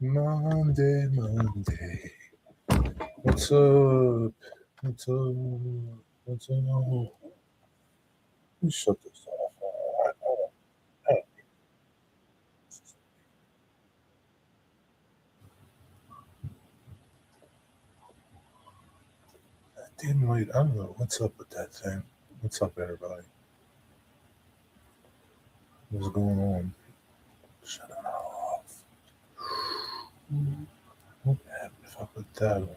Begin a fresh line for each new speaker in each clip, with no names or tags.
Monday. What's up? What's up? What's up? Let me shut this off. Hey, damn late. I don't know what's up with that thing. What's up, everybody? What's going on? Shut it off. What happened if I put that on?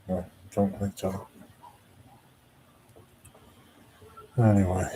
No, don't think so. Anyway.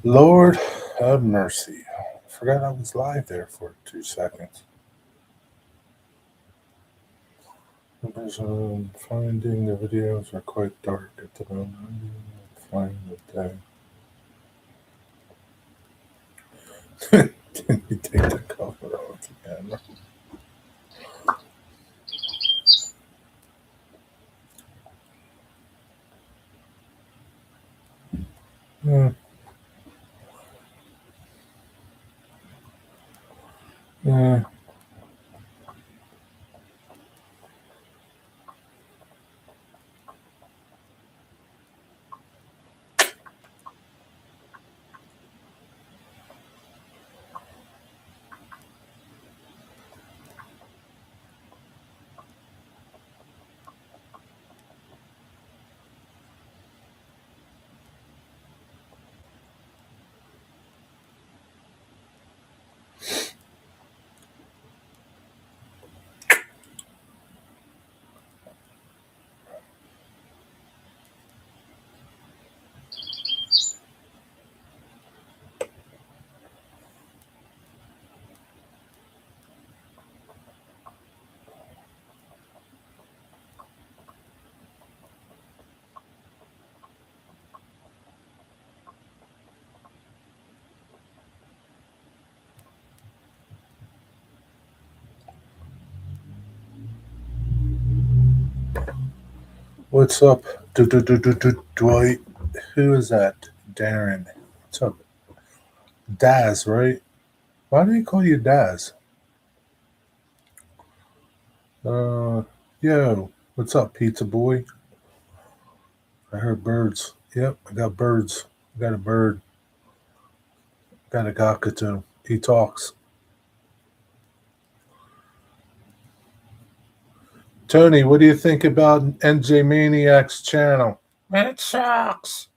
Lord have mercy. I forgot I was live there for 2 seconds. Finding the videos are quite dark at the moment. Find the day. Didn't you take the cover off again? Yeah. Yeah. What's up, Dwight? Who is that? Darren. What's up? Daz, right? Why do they call you Daz? Yo, what's up, Pizza Boy? I heard birds. Yep, I got birds. I got a bird. Got a cockatoo. He talks. Tony, what do you think about NJ Maniac's channel? It sucks.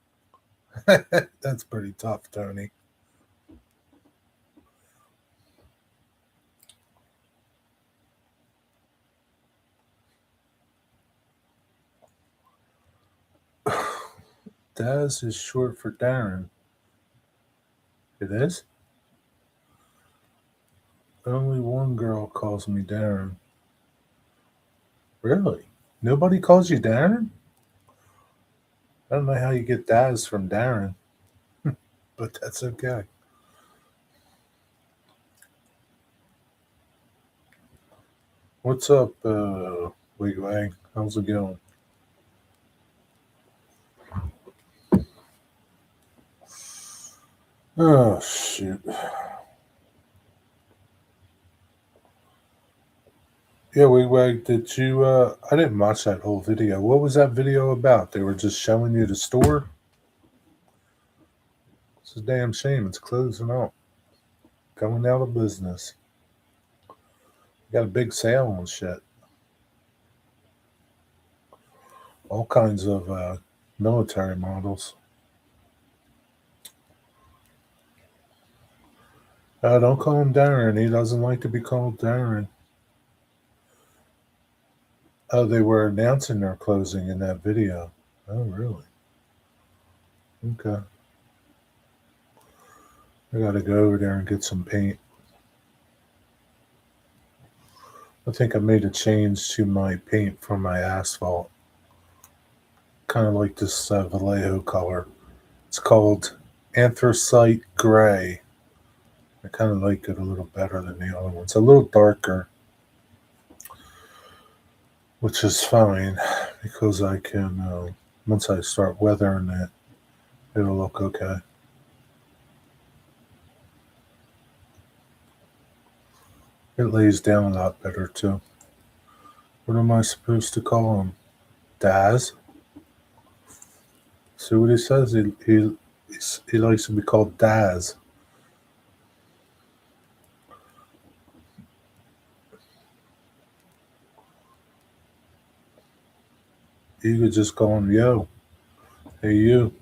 That's pretty tough, Tony. Daz is short for Darren. It is? Only one girl calls me Darren. Really? Nobody calls you Darren? I don't know how you get Daz from Darren, but that's okay. What's up, Wigwag? How's it going? Oh, shoot. Yeah, Wigwag, did you, I didn't watch that whole video. What was that video about? They were just showing you the store? It's a damn shame. It's closing up. Going out of business. Got a big sale on shit. All kinds of military models. Don't call him Darren. He doesn't like to be called Darren. Oh, they were announcing their closing in that video. Oh, really? Okay. I gotta go over there and get some paint. I think I made a change to my paint for my asphalt. Kind of like this Vallejo color. It's called Anthracite Gray. I kind of like it a little better than the other one. It's a little darker, which is fine because I can, once I start weathering it, it'll look okay. It lays down a lot better too. What am I supposed to call him? Daz? See what he says? He likes to be called Daz. You could just call him Yo. Hey, you.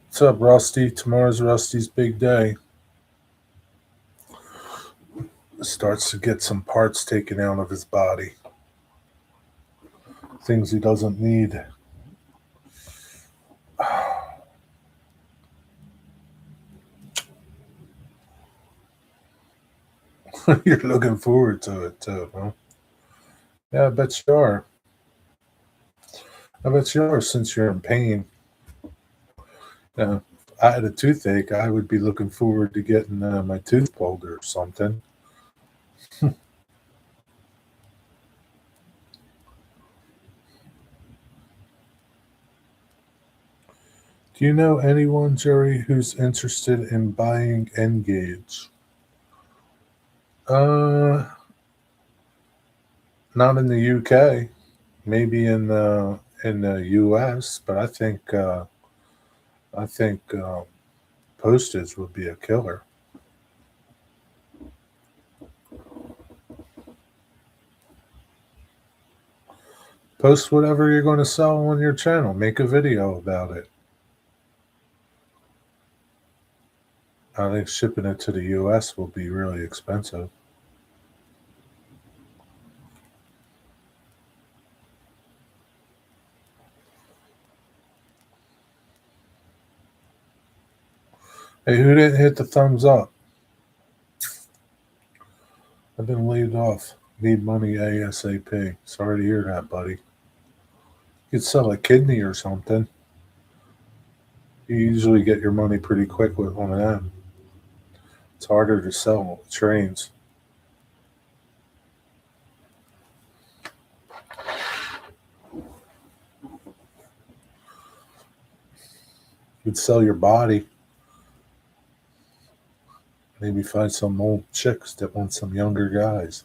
What's up, Rusty? Tomorrow's Rusty's big day. Starts to get some parts taken out of his body. Things he doesn't need. You're looking forward to it too, huh? Yeah, I bet you are. I bet you are, since you're in pain. If I had a toothache, I would be looking forward to getting my tooth pulled or something. Do you know anyone, Jerry, who's interested in buying N-Gage? Not in the UK. Maybe in the US, but I think postage would be a killer. Post whatever you're going to sell on your channel. Make a video about it. I think shipping it to the US will be really expensive. Hey, who didn't hit the thumbs up? I've been laid off. Need money ASAP. Sorry to hear that, buddy. You could sell a kidney or something. You usually get your money pretty quick with one of them. It's harder to sell trains. You'd sell your body. Maybe find some old chicks that want some younger guys.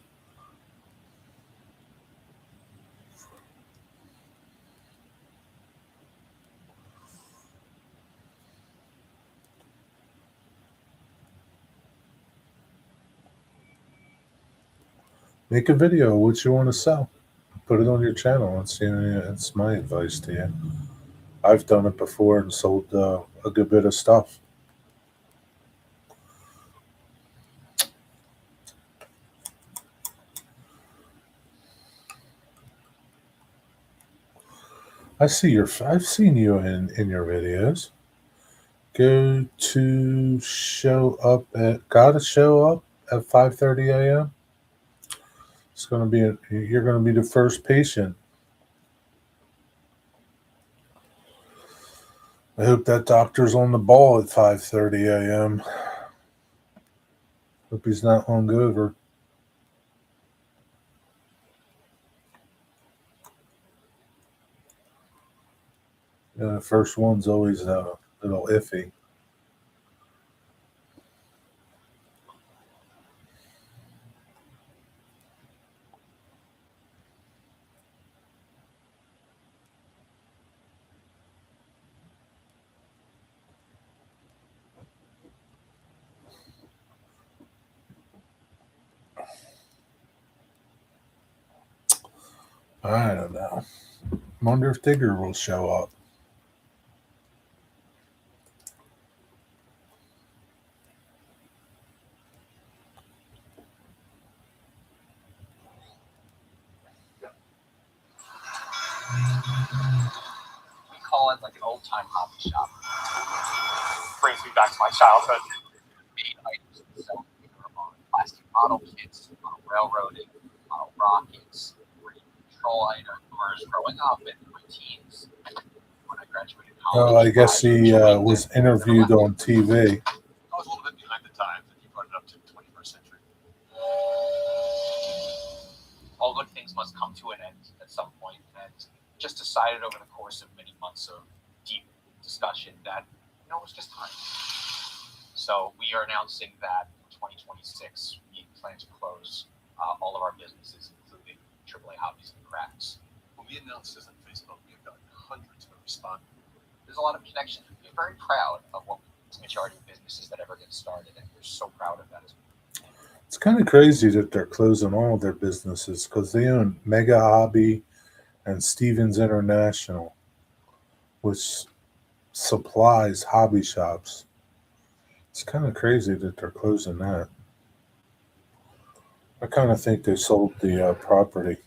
Make a video of what you want to sell. Put it on your channel. That's my advice to you. I've done it before and sold a good bit of stuff. I've seen you in your videos. Gotta show up at 5:30 a.m. You're gonna be the first patient. I hope that doctor's on the ball at 5:30 a.m. Hope he's not hungover. The first one's always a little iffy. I don't know. Wonder if Digger will show up.
We call it like an old time hobby shop. Brings me back to my childhood. Made items that sell on plastic model kits, on railroading, on rockets, control items growing up in my teens. When I graduated college,
Oh, I guess he was interviewed on TV.
I was a little bit behind the times, and he brought it up to the 21st century. All good things must come to an end at some point, and just decided over the course of many months of deep discussion that it's just time. So we are announcing that in 2026 we plan to close all of our businesses, including AAA Hobbies and Crafts. When we announced this on Facebook, we have gotten hundreds of responses. There's a lot of connections. We're very proud of what the majority of businesses that ever get started, and we're so proud of that as well.
It's kind of crazy that they're closing all of their businesses because they own Mega Hobby and Stevens International, which supplies hobby shops. It's kind of crazy that they're closing that. I kind of think they sold the property.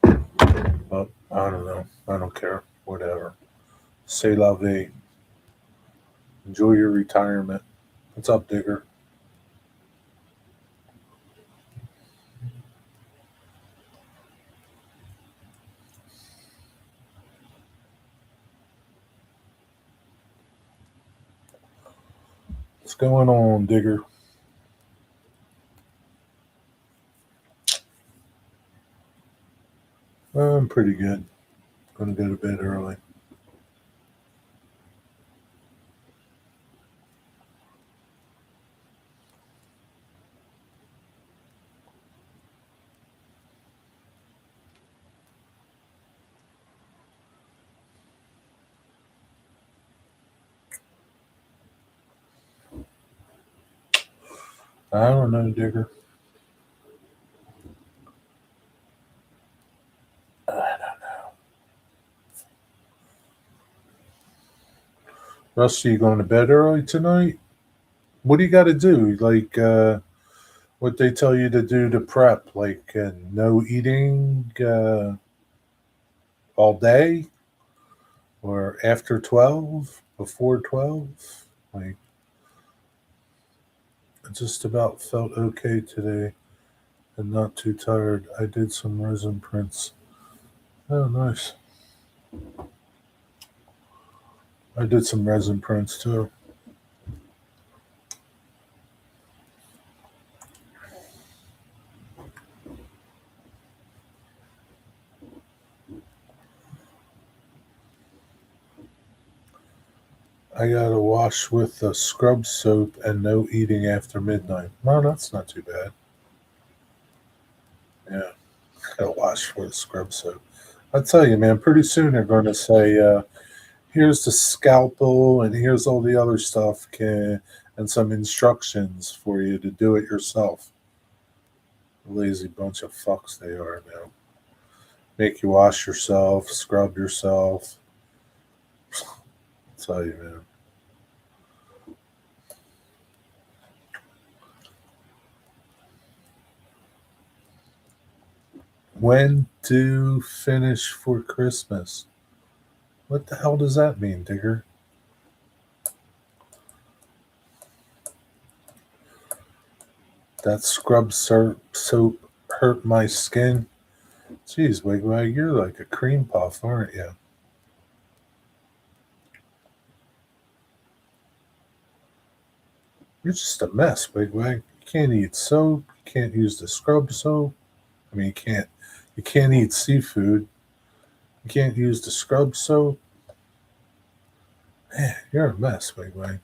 But I don't know. I don't care. Whatever. C'est la vie. Enjoy your retirement. What's up, Digger? What's going on, Digger? I'm pretty good. Gonna go to bed early. I don't know, Digger. I don't know. Rusty, you going to bed early tonight? What do you got to do? Like what they tell you to do to prep? Like no eating all day, or after 12, before 12? Like, I just about felt okay today and not too tired. I did some resin prints. Oh, nice. I did some resin prints too. I got to wash with scrub soap and no eating after midnight. No, that's not too bad. Yeah, got to wash with scrub soap. I tell you, man, pretty soon they're going to say, here's the scalpel and here's all the other stuff and some instructions for you to do it yourself. Lazy bunch of fucks they are now. Make you wash yourself, scrub yourself. I tell you, man. When to finish for Christmas? What the hell does that mean, Digger? That scrub soap hurt my skin. Jeez, Wigwag, you're like a cream puff, aren't you? You're just a mess, Wigwag. You can't eat soap. You can't use the scrub soap. I mean, you can't eat seafood. You can't use the scrub soap. Man, you're a mess, Wigway.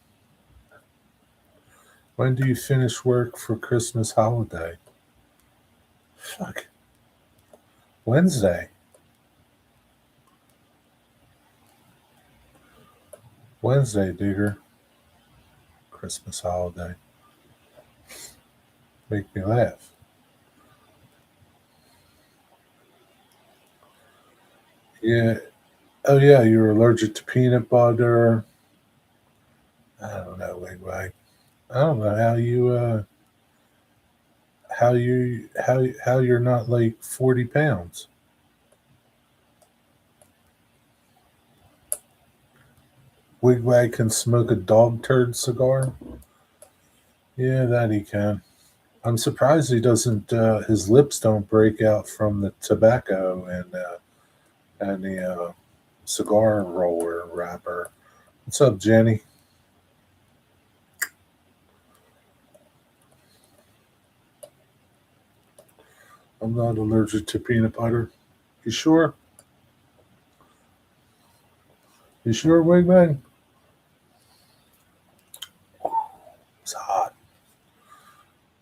When do you finish work for Christmas holiday? Fuck. Wednesday. Wednesday, Digger. Christmas holiday. Make me laugh. Yeah. Oh, yeah, you're allergic to peanut butter. I don't know, Wigway. I don't know how you're not like 40 pounds. Wigwag can smoke a dog turd cigar. Yeah, that he can. I'm surprised he doesn't. His lips don't break out from the tobacco and the cigar roller wrapper. What's up, Jenny? I'm not allergic to peanut butter. You sure? You sure, Wigman? It's hot.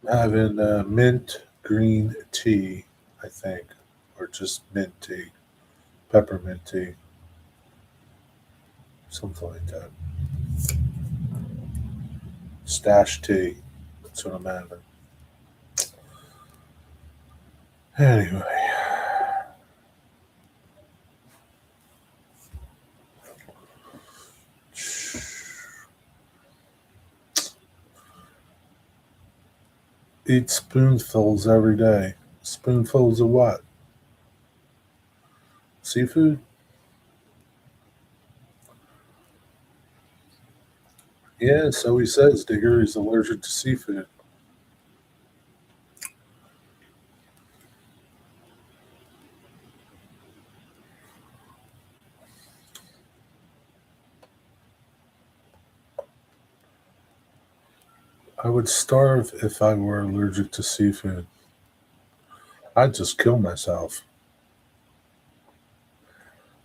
I'm having mint green tea, I think, or just mint tea, peppermint tea, something like that. Stash tea. That's what I'm having. Anyway, eat spoonfuls every day. Spoonfuls of what? Seafood? Yeah, so he says, Digger. He's allergic to seafood. I would starve if I were allergic to seafood. I'd just kill myself.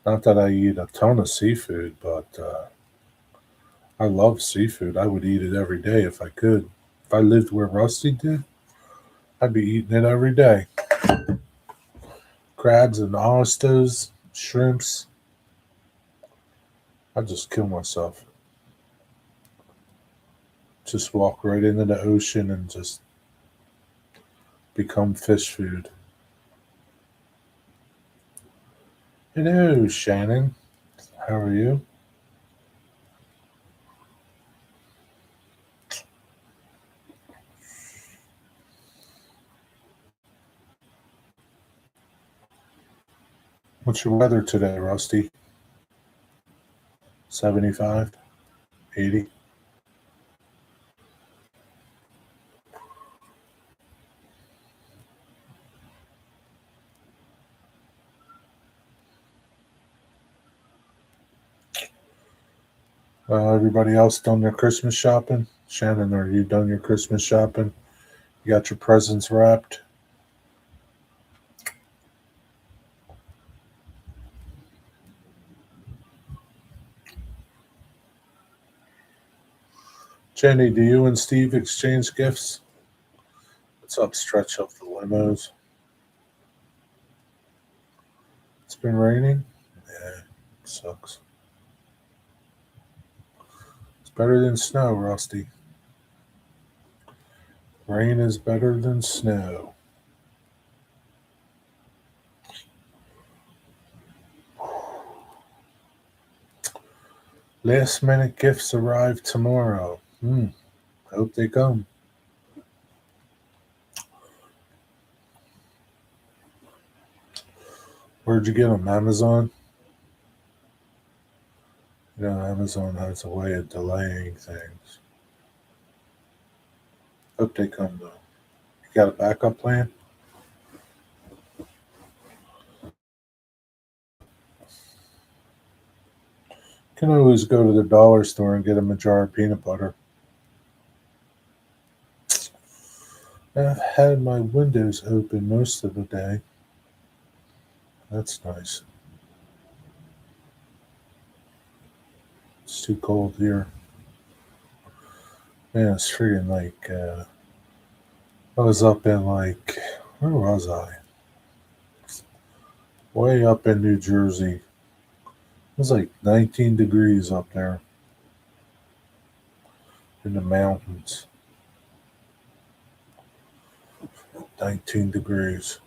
Not that I eat a ton of seafood, but I love seafood. I would eat it every day if I could. If I lived where Rusty did, I'd be eating it every day. Crabs and oysters, shrimps. I'd just kill myself. Just walk right into the ocean and just become fish food. Hello, Shannon. How are you? What's your weather today, Rusty? 75? 80? Everybody else done their Christmas shopping? Shannon, are you done your Christmas shopping? You got your presents wrapped? Jenny, do you and Steve exchange gifts? What's up, Stretch of the Limos? It's been raining? Yeah, sucks. It's better than snow, Rusty. Rain is better than snow. Last minute gifts arrive tomorrow. Hope they come. Where'd you get them? Amazon? You know, Amazon has a way of delaying things. Hope they come though. You got a backup plan? Can always go to the dollar store and get a jar of peanut butter. I've had my windows open most of the day. That's nice. It's too cold here. Man, it's freaking like, I was up in like, where was I? Way up in New Jersey. It was like 19 degrees up there in the mountains. 19 degrees.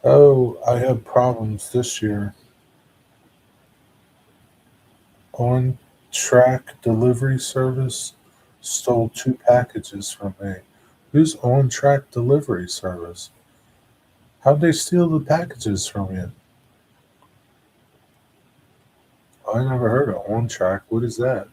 Oh, I have problems this year. On Track Delivery Service stole 2 packages from me. Who's On Track Delivery Service? How'd they steal the packages from you? I never heard of On Track. What is that?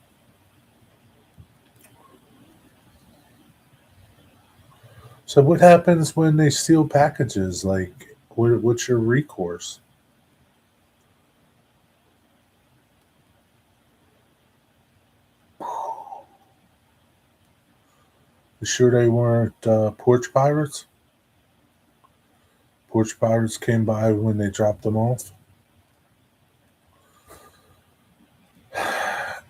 So what happens when they steal packages? Like, what's your recourse? You sure they weren't porch pirates? Porch pirates came by when they dropped them off.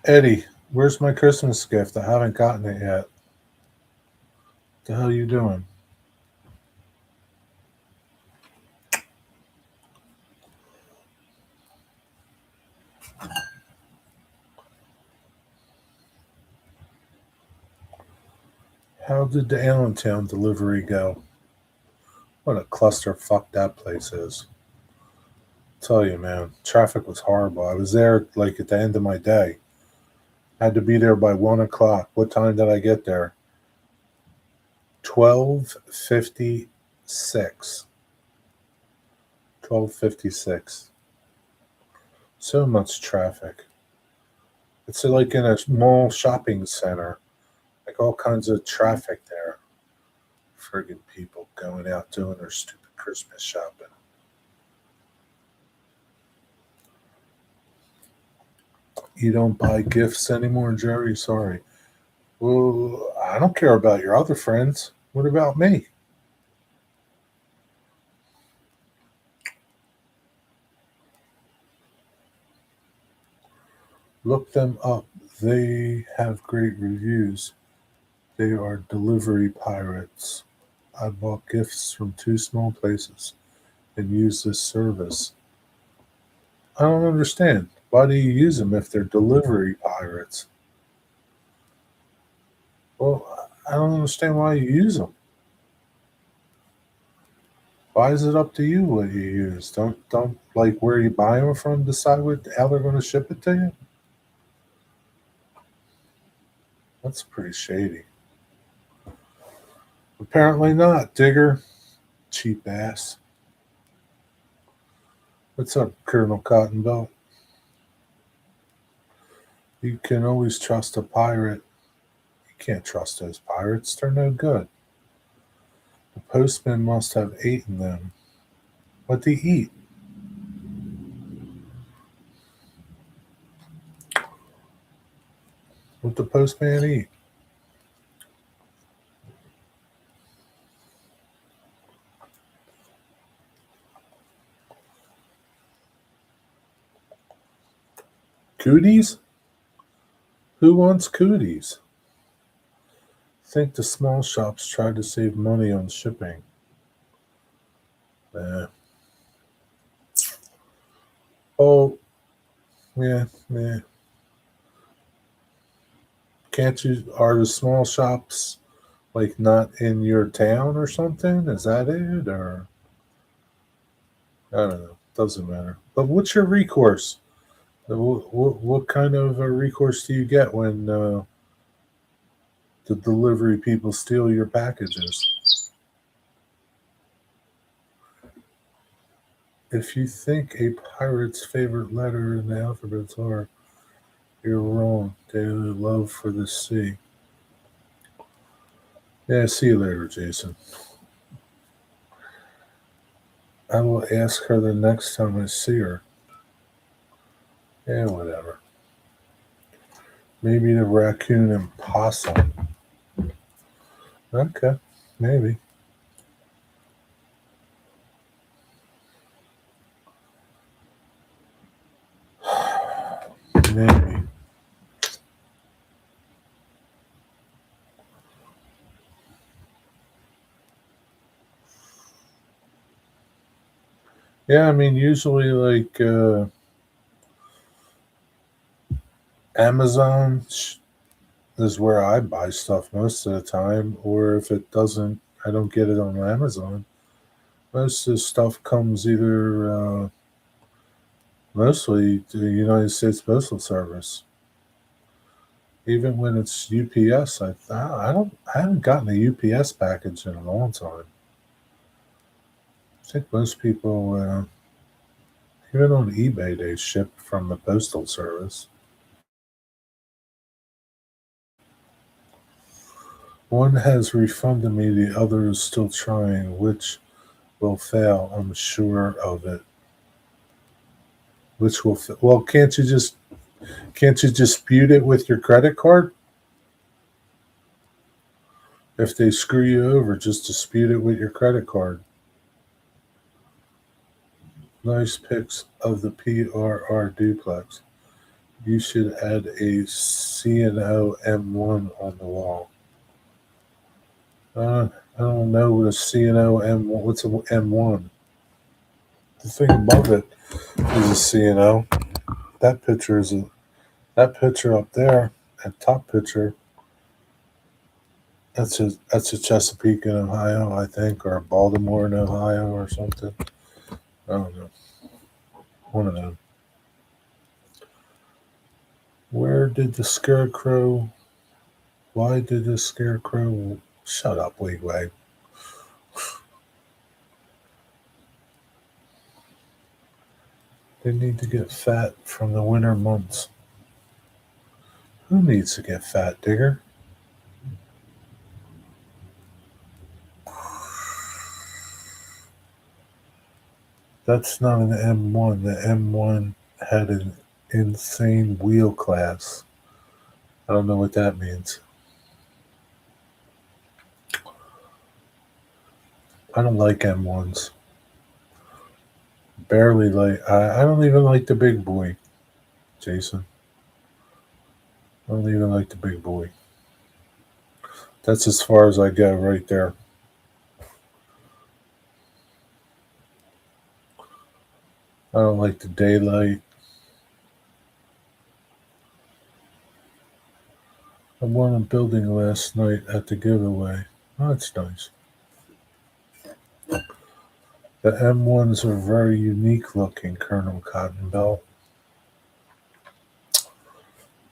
Eddie, where's my Christmas gift? I haven't gotten it yet. What the hell are you doing? How did the Allentown delivery go? What a clusterfuck that place is. Tell you, man, traffic was horrible. I was there like at the end of my day. Had to be there by 1 o'clock. What time did I get there? 12:56. 12:56. So much traffic. It's like in a mall shopping center. Like all kinds of traffic there. Friggin' people going out doing their stupid Christmas shopping. You don't buy gifts anymore, Jerry? Sorry. Well, I don't care about your other friends. What about me? Look them up. They have great reviews. They are delivery pirates. I bought gifts from 2 small places and use this service. I don't understand. Why do you use them if they're delivery pirates? Well, I don't understand why you use them. Why is it up to you what you use? Don't like where you buy them from decide how they're going to ship it to you? That's pretty shady. Apparently not, Digger. Cheap ass. What's up, Colonel Cottonbelt? You can always trust a pirate. You can't trust those pirates. They're no good. The postman must have eaten them. What'd he eat? What'd the postman eat? Cooties? Who wants cooties? Think the small shops try to save money on shipping. Nah. Oh, yeah. Can't you? Are the small shops like not in your town or something? Is that it? Or I don't know. Doesn't matter. But what's your recourse? What kind of a recourse do you get when the delivery people steal your packages? If you think a pirate's favorite letter in the alphabet's R, you're wrong. Daily love for the sea. Yeah, see you later, Jason. I will ask her the next time I see her. Yeah, whatever. Maybe the raccoon and possum. Okay, maybe. Maybe. Yeah, I mean, usually like Amazon is where I buy stuff most of the time, or if it doesn't, I don't get it on Amazon. Most of the stuff comes either mostly to the United States Postal Service. Even when it's UPS, I haven't gotten a UPS package in a long time. I think most people, even on eBay, they ship from the Postal Service. One has refunded me, the other is still trying. Which will fail? I'm sure of it. Which will well? Can't you dispute it with your credit card? If they screw you over, just dispute it with your credit card. Nice pics of the PRR duplex. You should add a C&O M1 on the wall. I don't know what a C&O M1. What's a M1? The thing above it is a C&O. That picture is a that picture up there. That top picture. That's a Chesapeake in Ohio, I think, or Baltimore in Ohio, or something. I don't know. One of them. Where did the scarecrow? Why did the scarecrow? Shut up, Wigwag. They need to get fat from the winter months. Who needs to get fat, Digger? That's not an M1. The M1 had an insane wheel class. I don't know what that means. I don't like M1s. Barely like. I don't even like the big boy, Jason. I don't even like the big boy. That's as far as I go right there. I don't like the daylight. I won a building last night at the giveaway. Oh, that's nice. The M1s are very unique looking, Colonel Cottonbelt.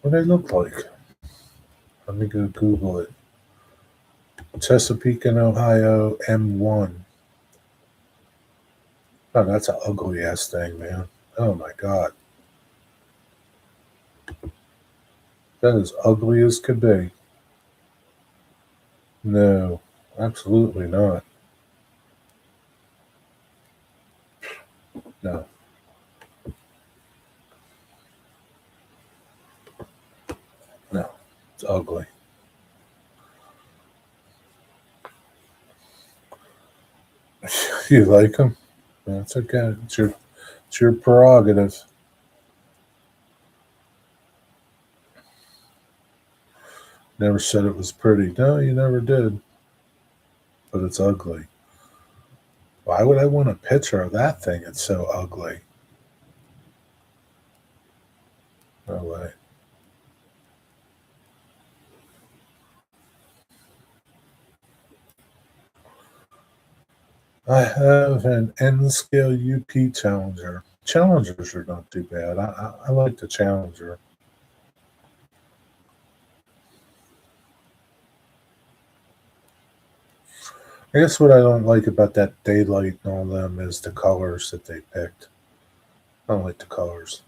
What do they look like? Let me go Google it. Chesapeake and Ohio M1. Oh, that's an ugly ass thing, man. Oh my god. That is ugly as could be. No, absolutely not. No, no. It's ugly. You like them? That's okay. It's your prerogative. Never said it was pretty. No, you never did. But it's ugly. Why would I want a picture of that thing? It's so ugly. No way. I have an N scale UP Challenger. Challengers are not too bad. I like the Challenger. I guess what I don't like about that daylight and all them is the colors that they picked. I don't like the colors.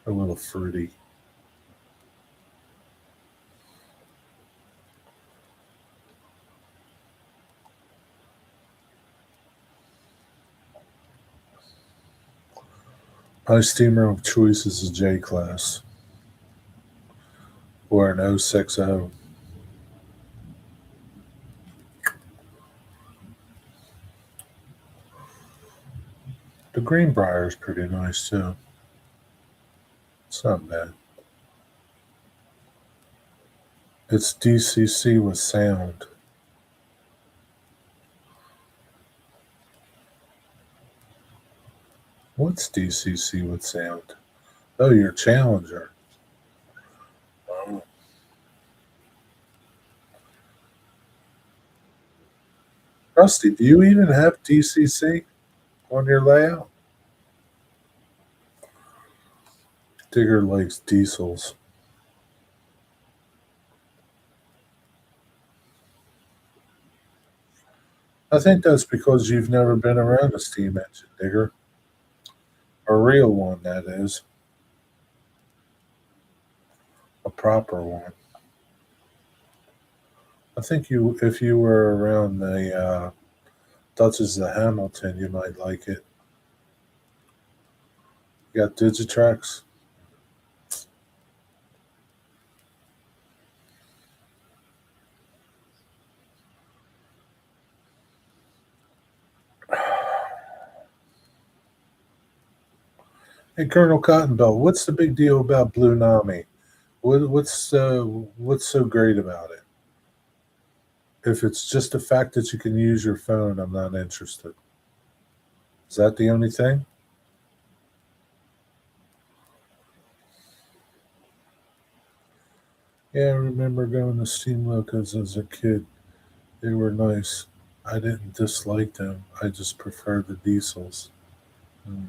They're a little fruity. My steamer of choice is a J class or an 060. The Greenbrier is pretty nice too. It's not bad. It's DCC with sound. What's DCC with sound? Oh, your Challenger. Oh. Rusty, do you even have DCC on your layout? Digger likes diesels. I think that's because you've never been around a steam engine, Digger. A real one, that is. A proper one. I think if you were around the Duchess of Hamilton, you might like it. You got Digitrax? Hey, Colonel Cottonbelt, what's the big deal about Blue Nami? What's so great about it? If it's just the fact that you can use your phone, I'm not interested. Is that the only thing? Yeah, I remember going to Steam Locos as a kid. They were nice. I didn't dislike them. I just prefer the diesels. Hmm.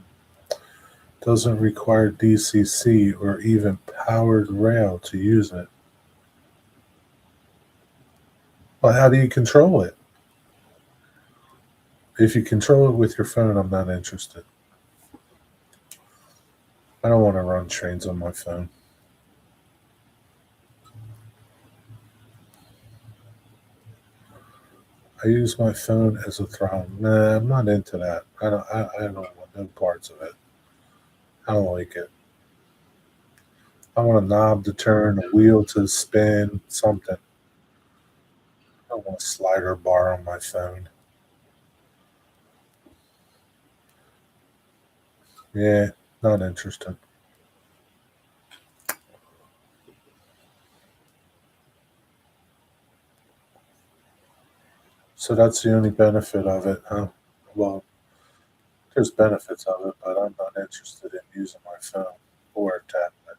Doesn't require DCC or even powered rail to use it. Well, how do you control it? If you control it with your phone, I'm not interested. I don't want to run trains on my phone. I use my phone as a throttle. Nah, I'm not into that. I don't want no parts of it. I don't like it. I want a knob to turn, a wheel to spin, something. I don't want a slider bar on my phone. Yeah, not interested. So that's the only benefit of it, huh? Well, there's benefits of it, but I'm not interested in using my phone or a tablet.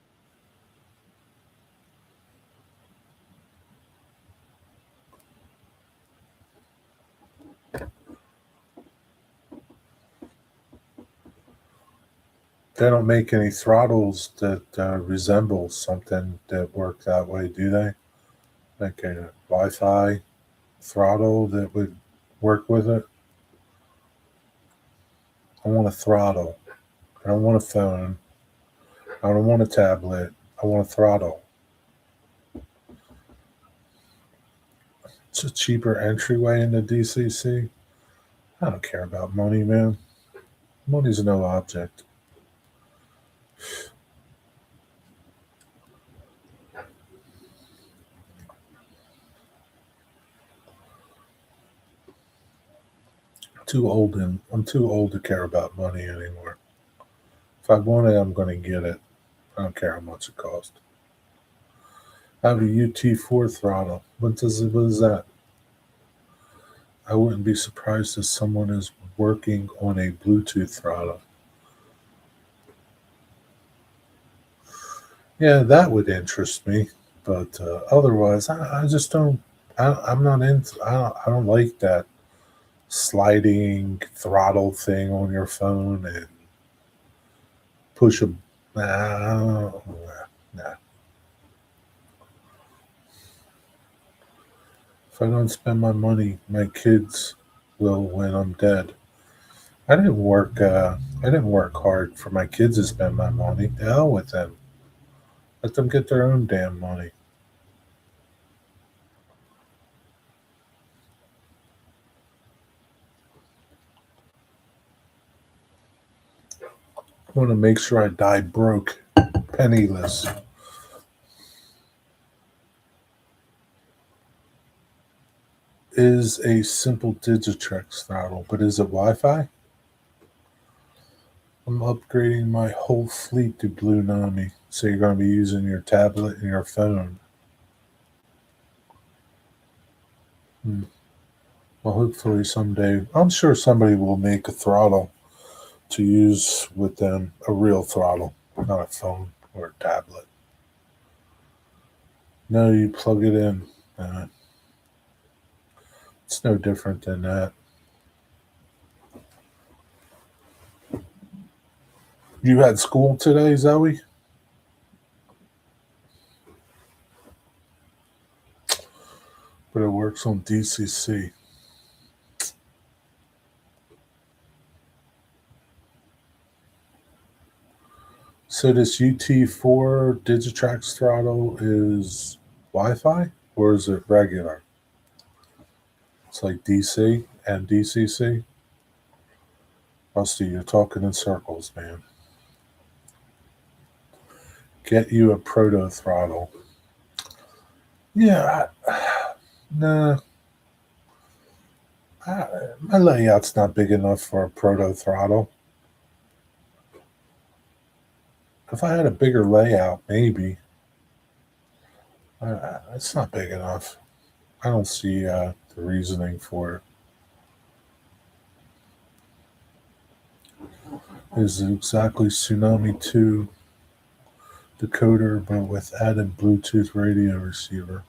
They don't make any throttles that resemble something that work that way, do they? Like a Wi-Fi throttle that would work with it. I want a throttle. I don't want a phone. I don't want a tablet. I want a throttle. It's a cheaper entryway into DCC. I don't care about money, man. Money's no object. I'm too old to care about money anymore. If I want it, I'm going to get it. I don't care how much it costs. I have a UT4 throttle. What is that? I wouldn't be surprised if someone is working on a Bluetooth throttle. Yeah, that would interest me, but otherwise, I just don't. I'm not into. I don't like that sliding throttle thing on your phone and push a. Nah, nah. If I don't spend my money, my kids will when I'm dead. I didn't work. I didn't work hard for my kids to spend my money. The hell with them. Let them get their own damn money. I want to make sure I die broke, penniless. Is a simple Digitrex throttle, but is it Wi-Fi? I'm upgrading my whole fleet to Blue Nami. So you're going to be using your tablet and your phone. Well, hopefully someday, I'm sure somebody will make a throttle to use with them, a real throttle, not a phone or a tablet. No, you plug it in. It's no different than that. You had school today, Zoe? But it works on DCC. So this UT4 Digitrax throttle is Wi-Fi or is it regular? It's like DC and DCC. Rusty, you're talking in circles, man. Get you a proto throttle. Yeah, nah. My layout's not big enough for a proto throttle. If I had a bigger layout, maybe. It's not big enough. I don't see the reasoning for it. Is exactly Tsunami 2 decoder, but with added Bluetooth radio receiver.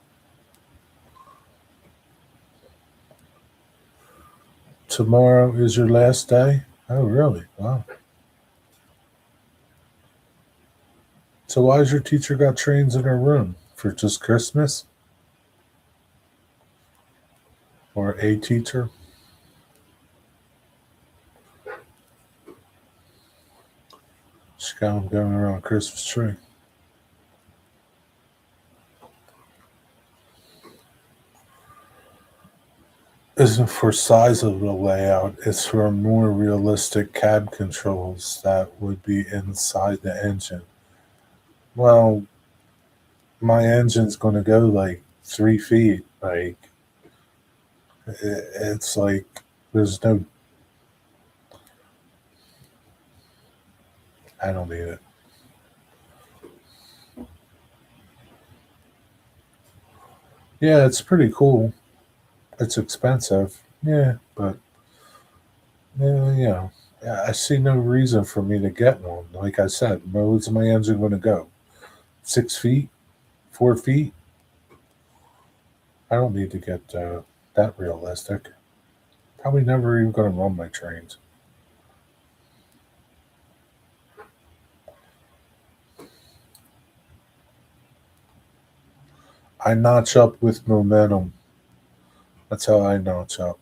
Tomorrow is your last day? Oh, really? Wow. So why's your teacher got trains in her room? For just Christmas? Or a teacher? She got them going around a Christmas tree. Isn't for size of the layout, it's for more realistic cab controls that would be inside the engine. Well, my engine's going to go like 3 feet. Like, it's like there's no. I don't need it. Yeah, it's pretty cool. It's expensive. Yeah, but yeah, I see no reason for me to get one. Like I said, where's my engine going to go? 6 feet? 4 feet? I don't need to get that realistic. Probably never even going to run my trains. I notch up with momentum. That's how I notch up.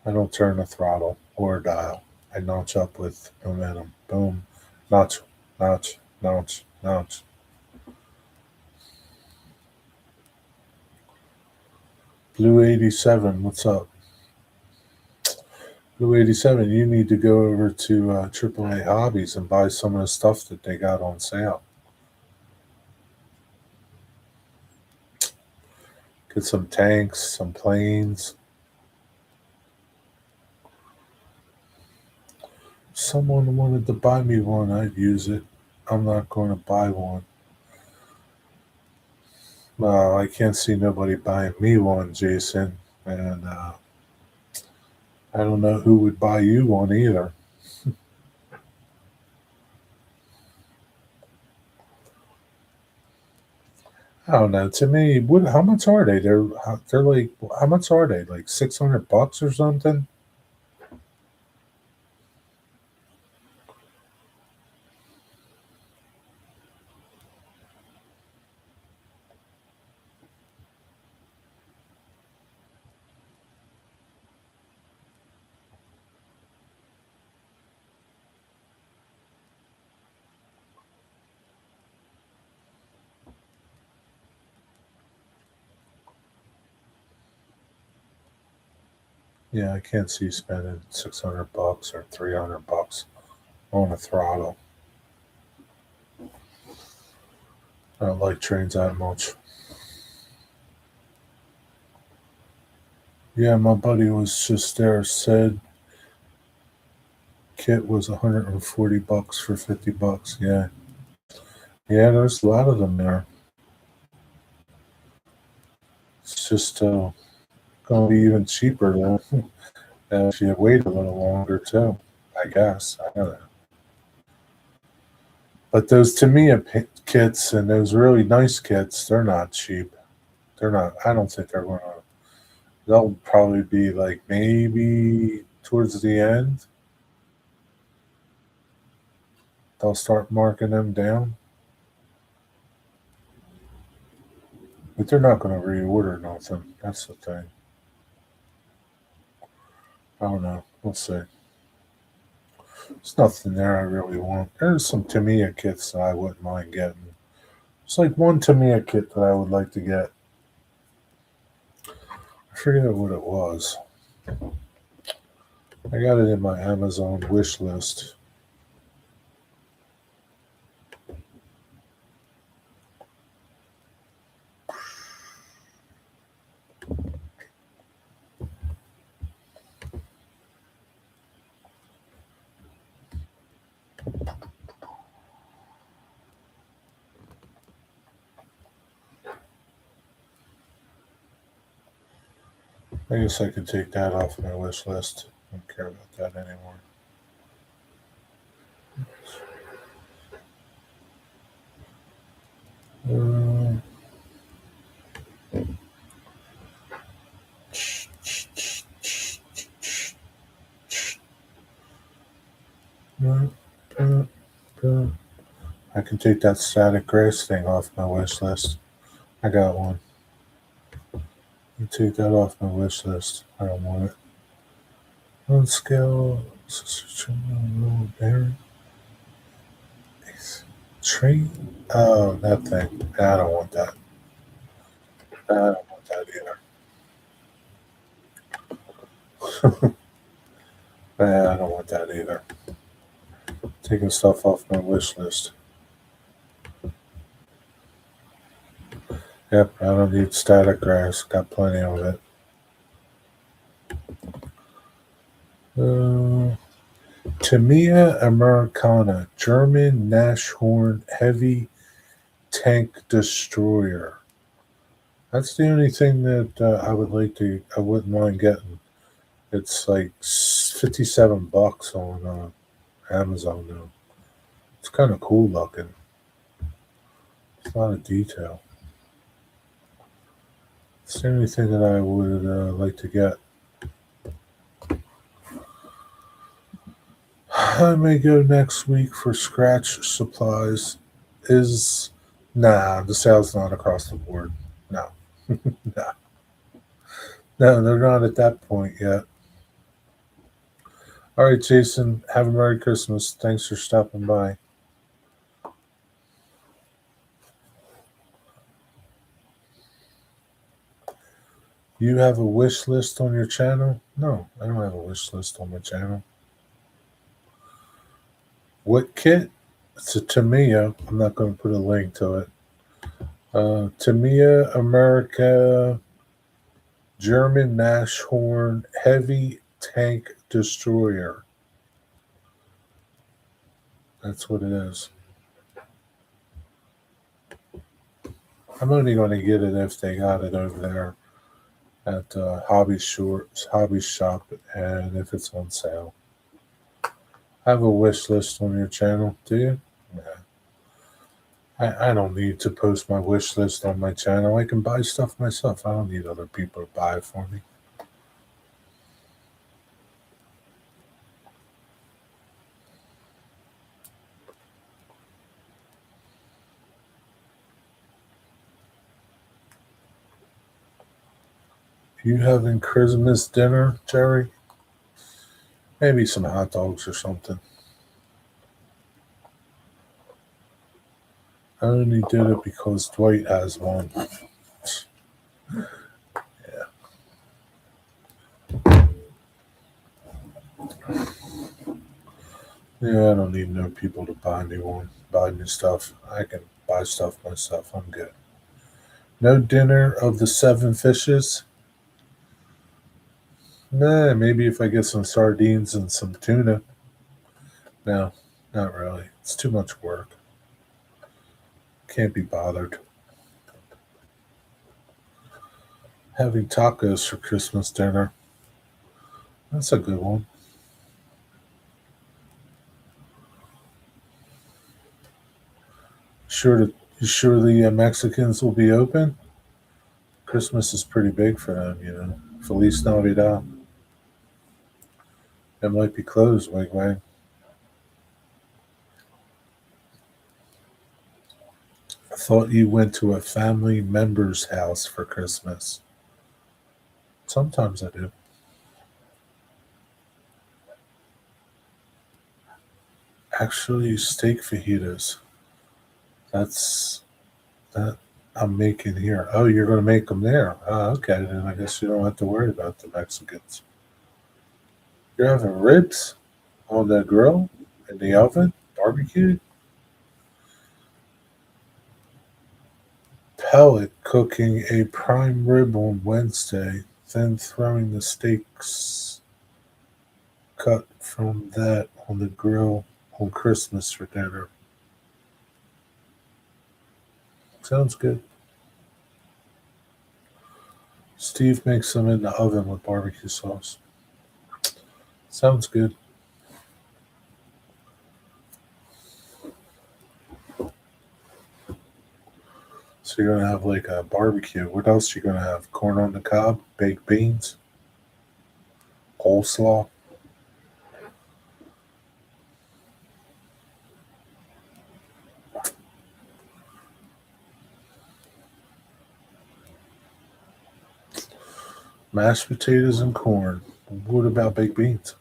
I don't turn the throttle or dial. I notch up with momentum. Boom. Notch, notch, notch, notch. Blue 87, what's up? Blue 87, you need to go over to AAA Hobbies and buy some of the stuff that they got on sale. Get some tanks, some planes. If someone wanted to buy me one, I'd use it. I'm not going to buy one. Well, I can't see nobody buying me one, Jason. And I don't know who would buy you one either. I don't know. To me, what? How much are they? They're like, how much are they? Like $600 or something? Yeah, I can't see spending $600 or $300 on a throttle. I don't like trains that much. Yeah, my buddy was just there. Said kit was $140 for $50. Yeah. Yeah, there's a lot of them there. It's just going to be even cheaper though if you wait a little longer too, I guess. I don't know. But those Tamiya kits and those really nice kits, they're not cheap. They're not. I don't think they're going to. They'll probably be like maybe towards the end. They'll start marking them down. But they're not going to reorder nothing. That's the thing. I don't know. We'll see. There's nothing there I really want. There's some Tamiya kits that I wouldn't mind getting. It's like one Tamiya kit that I would like to get. I forget what it was. I got it in my Amazon wish list. I guess I could take that off my wish list. I don't care about that anymore. I can take that static grace thing off my wish list. I got one. You take that off my wish list. I don't want it. On scale, bearing. Tree? Oh, that thing. I don't want that. I don't want that either. I don't want that either. Taking stuff off my wish list. Yep, I don't need static grass. Got plenty of it. Tamiya Americana, German Nashorn Heavy Tank Destroyer. That's the only thing that I wouldn't mind getting. It's like $57 on Amazon now. It's kind of cool looking. It's a lot of detail. It's the only thing that I would like to get. I may go next week for scratch supplies. The sale's not across the board. No. No. No, they're not at that point yet. All right, Jason, have a Merry Christmas. Thanks for stopping by. You have a wish list on your channel? No, I don't have a wish list on my channel. What kit? It's a Tamiya. I'm not going to put a link to it. Tamiya America German Nashorn Heavy Tank Destroyer. That's what it is. I'm only going to get it if they got it over there at Hobby Shop, and if it's on sale. Have a wish list on your channel, do you? Yeah. I don't need to post my wish list on my channel. I can buy stuff myself. I don't need other people to buy it for me. You having Christmas dinner, Jerry? Maybe some hot dogs or something. I only did it because Dwight has one. Yeah. Yeah, I don't need no people to buy me stuff. I can buy stuff myself. I'm good. No dinner of the 7 fishes? Nah, maybe if I get some sardines and some tuna. No, not really. It's too much work. Can't be bothered. Having tacos for Christmas dinner. That's a good one. You sure the Mexicans will be open? Christmas is pretty big for them, you know. Feliz Navidad. It might be closed, Wig Wag. I thought you went to a family member's house for Christmas. Sometimes I do. Actually, steak fajitas. That's that I'm making here. Oh, you're going to make them there. Oh, okay. Then I guess you don't have to worry about the Mexicans. You're having ribs on the grill in the oven, barbecued. Pellet cooking a prime rib on Wednesday, then throwing the steaks cut from that on the grill on Christmas for dinner. Sounds good. Steve makes them in the oven with barbecue sauce. Sounds good. So you're gonna have like a barbecue. What else you gonna have? Corn on the cob, baked beans, coleslaw. Mashed potatoes and corn. What about baked beans?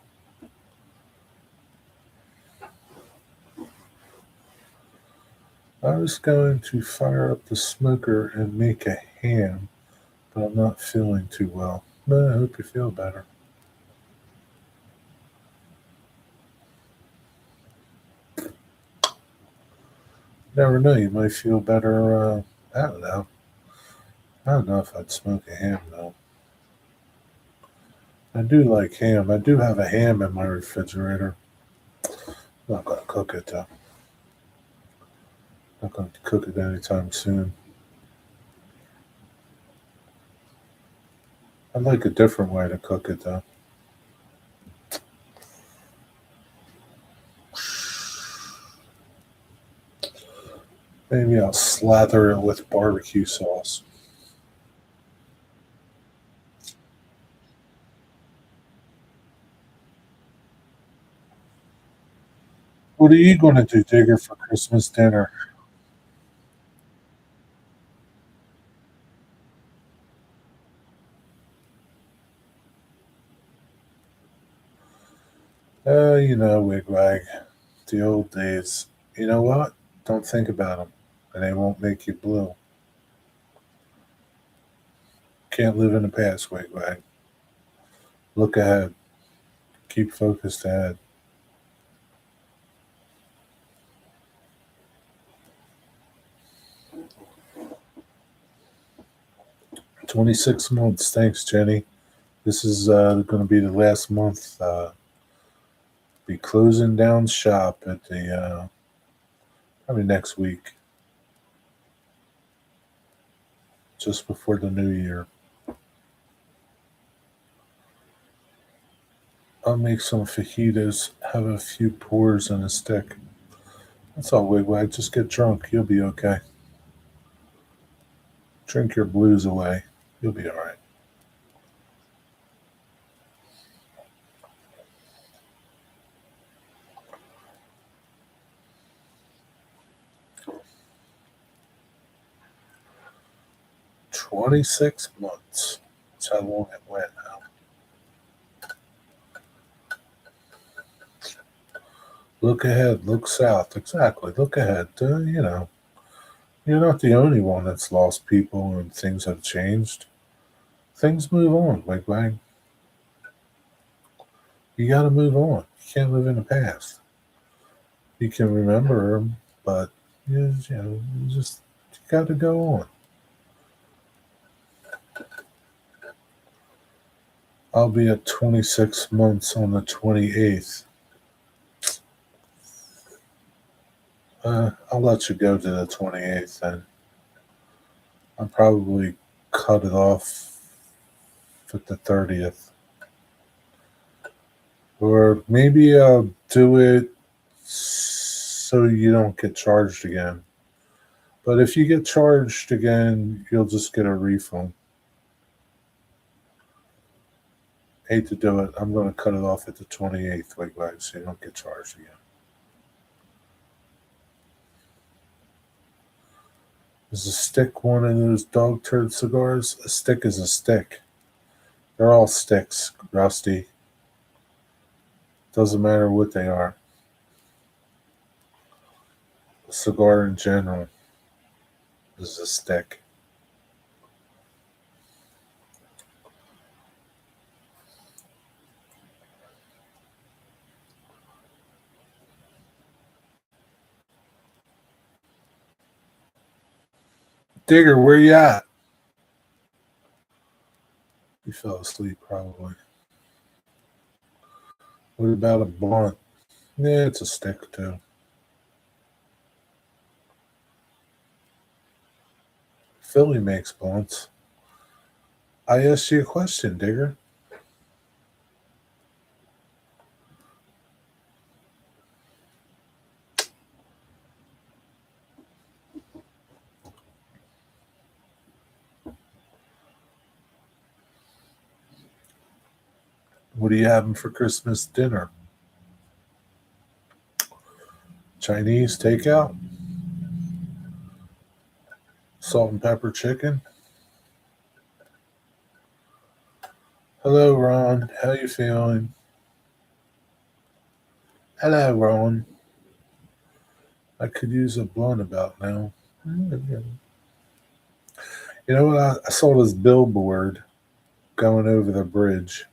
I was going to fire up the smoker and make a ham, but I'm not feeling too well. But I hope you feel better. Never know, you might feel better. I don't know. I don't know if I'd smoke a ham though. I do like ham. I do have a ham in my refrigerator. I'm not gonna cook it though. Not going to cook it anytime soon. I'd like a different way to cook it though. Maybe I'll slather it with barbecue sauce. What are you going to do, Digger, for Christmas dinner? Wigwag, the old days. You know what? Don't think about them, and they won't make you blue. Can't live in the past, Wigwag. Look ahead. Keep focused ahead. 26 months. Thanks, Jenny. This is going to be the last month. Be closing down shop at the probably next week, just before the new year. I'll make some fajitas, have a few pours and a stick. That's all, Wigwag. Just get drunk. You'll be okay. Drink your blues away. You'll be all right. 26 months. That's how long it went now. Look ahead. Look south. Exactly. Look ahead. You're not the only one that's lost people and things have changed. Things move on, Wigwag. You got to move on. You can't live in the past. You can remember them, but you got to go on. I'll be at 26 months on the 28th. I'll let you go to the 28th then. I'll probably cut it off at the 30th. Or maybe I'll do it so you don't get charged again. But if you get charged again, you'll just get a refund. Hate to do it. I'm going to cut it off at the 28th, Wigwag, so you don't get charged again. Is a stick one of those dog turd cigars? A stick is a stick. They're all sticks, Rusty. Doesn't matter what they are. A cigar in general is a stick. Digger, where you at? You fell asleep probably. What about a blunt? Yeah, it's a stick too. Philly makes blunts. I asked you a question, Digger. What are you having for Christmas dinner? Chinese takeout? Salt and pepper chicken? Hello, Ron. How you feeling? Hello, Ron. I could use a blunt about now. You know what? I saw this billboard going over the bridge,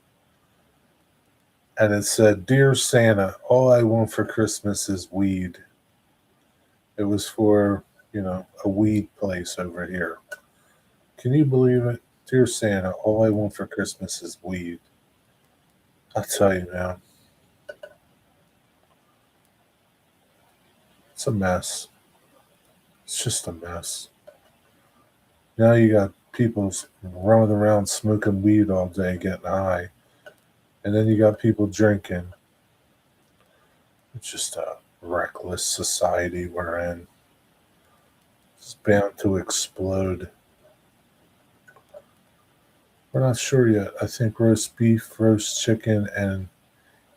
and it said, "Dear Santa, all I want for Christmas is weed." It was for, a weed place over here. Can you believe it? Dear Santa, all I want for Christmas is weed. I tell you, man, it's a mess. It's just a mess. Now you got people running around smoking weed all day, getting high, and then you got people drinking. It's just a reckless society we're in. It's bound to explode. We're not sure yet. I think roast beef, roast chicken, and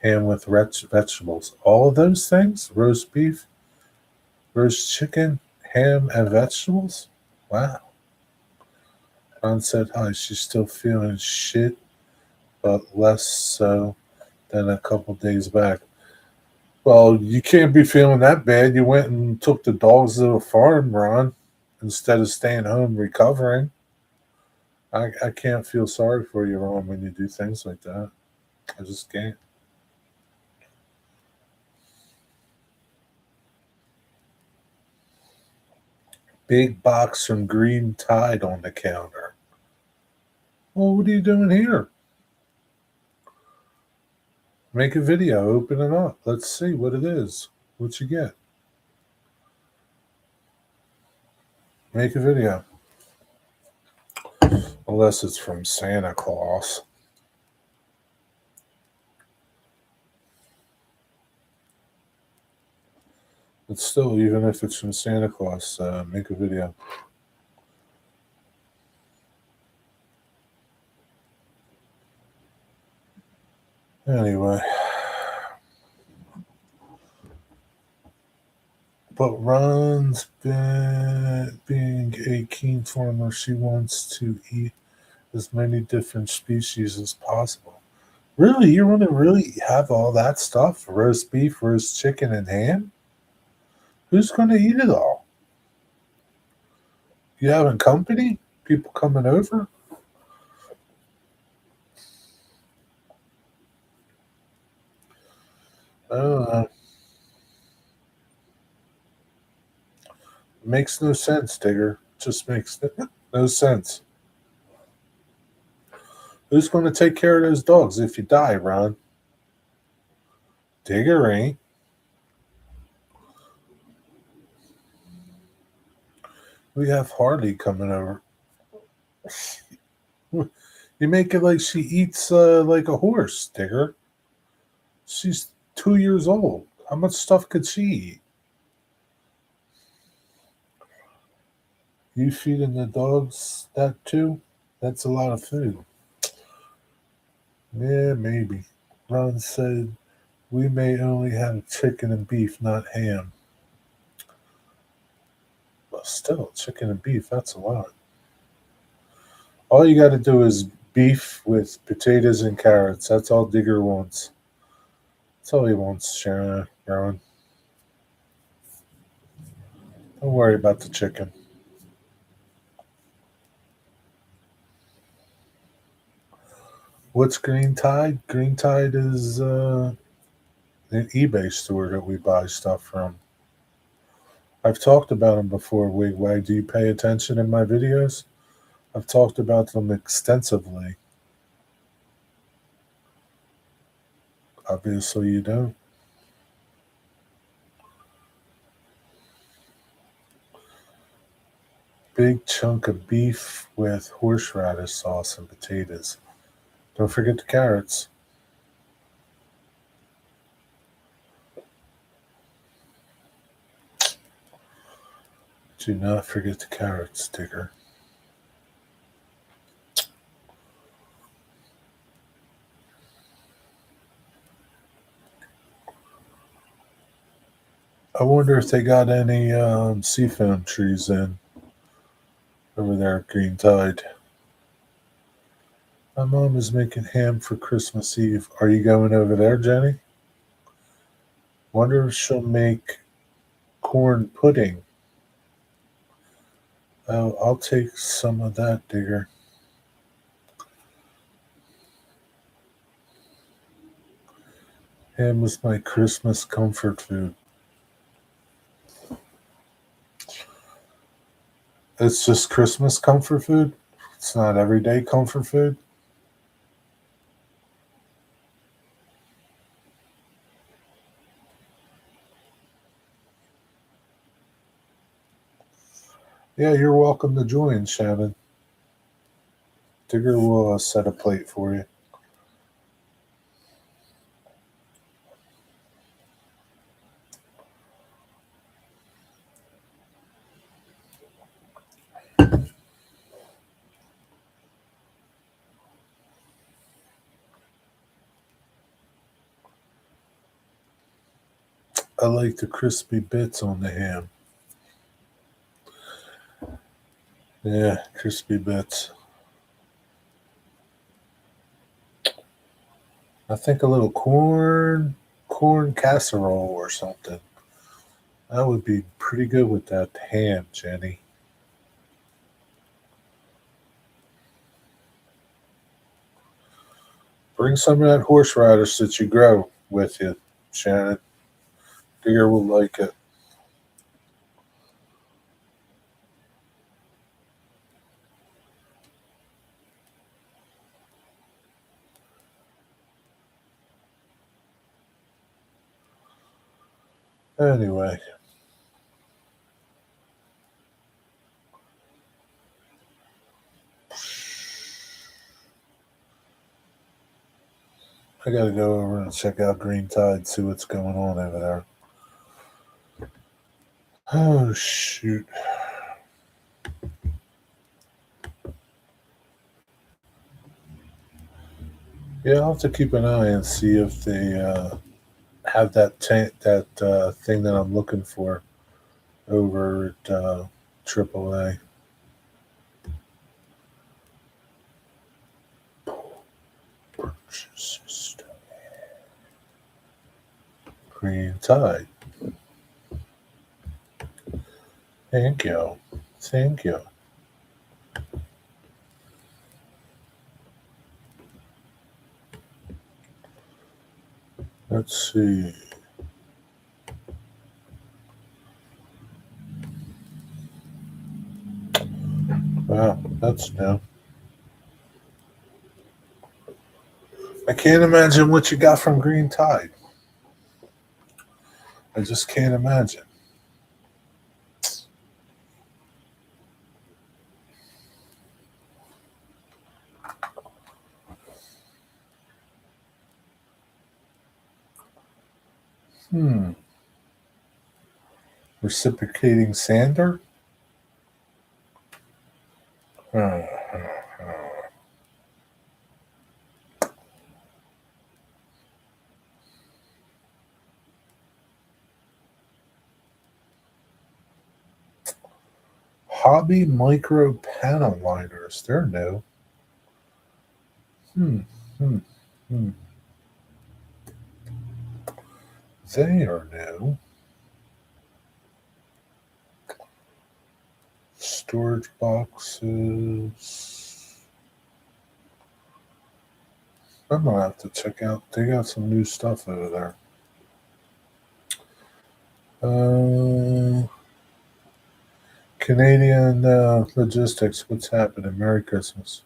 ham with vegetables. All of those things? Roast beef, roast chicken, ham, and vegetables? Wow. Ron said hi. She's still feeling shit, but less so than a couple days back. Well, you can't be feeling that bad. You went and took the dogs to the farm, Ron, instead of staying home recovering. I can't feel sorry for you, Ron, when you do things like that. I just can't. Big box from Green Tide on the counter. Well, what are you doing here? Make a video, open it up. Let's see what it is. What you get. Make a video. Unless it's from Santa Claus. But still, even if it's from Santa Claus, make a video. Anyway. But Ron's being a keen farmer, she wants to eat as many different species as possible. Really? You want to really have all that stuff? Roast beef, roast chicken, and ham? Who's going to eat it all? You having company? People coming over? I don't know. Makes no sense, Digger. Just makes no sense. Who's going to take care of those dogs if you die, Ron? Digger ain't. We have Harley coming over. You make it like she eats like a horse, Digger. She's 2 years old. How much stuff could she eat? You feeding the dogs that too? That's a lot of food. Yeah, maybe. Ron said we may only have chicken and beef, not ham. But still, chicken and beef, that's a lot. All you got to do is beef with potatoes and carrots. That's all Digger wants. That's all he wants, Sharon. Ron. Don't worry about the chicken. What's Green Tide? Green Tide is an eBay store that we buy stuff from. I've talked about them before, Wigwag. Do you pay attention in my videos? I've talked about them extensively. Obviously, you don't. Big chunk of beef with horseradish sauce and potatoes. Don't forget the carrots. Do not forget the carrots, Digger. I wonder if they got any seafoam trees in over there at Green Tide. My mom is making ham for Christmas Eve. Are you going over there, Jenny? Wonder if she'll make corn pudding. Oh, I'll take some of that, Digger. Ham was my Christmas comfort food. It's just Christmas comfort food? It's not everyday comfort food? Yeah, you're welcome to join, Shannon. Digger will set a plate for you. I like the crispy bits on the ham. Yeah, crispy bits. I think a little corn casserole or something. That would be pretty good with that ham, Jenny. Bring some of that horseradish that you grow with you, Shannon. Digger will like it. Anyway. I gotta go over and check out Green Tide, see what's going on over there. Oh, shoot. Yeah, I'll have to keep an eye and see if they have that thing that I'm looking for over at AAA. Purchase Green Tide. Thank you. Thank you. Let's see. Wow, that's new. I can't imagine what you got from Green Tide. I just can't imagine. Hmm. Reciprocating sander? Uh, Hobby micro panel liners. They're new. Hmm. Hmm. Hmm. They are new. Storage boxes. I'm gonna have to check out. They got some new stuff over there. Canadian logistics. What's happening? Merry Christmas.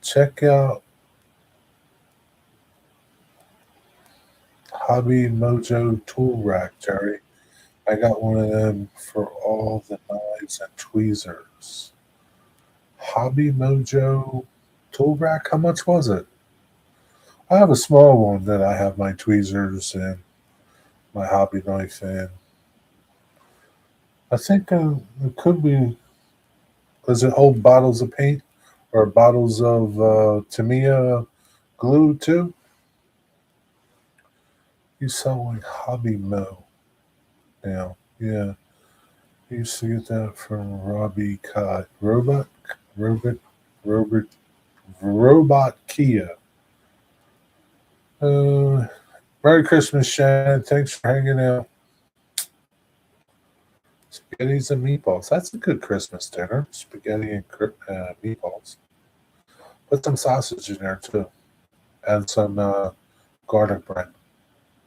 Check out Hobby Mojo Tool Rack, Jerry. I got one of them for all the knives and tweezers. Hobby Mojo Tool Rack. How much was it? I have a small one that I have my tweezers and my hobby knife in. I think it could be. Does it hold bottles of paint or bottles of Tamiya glue too? You selling Hobby Mo now? Yeah, I used to get that from Robbie Cott. Robot, Robert, Robot Kia. Uh, Merry Christmas, Shannon. Thanks for hanging out. Spaghettis and meatballs. That's a good Christmas dinner. Spaghetti and meatballs. Put some sausage in there too, and some garlic bread.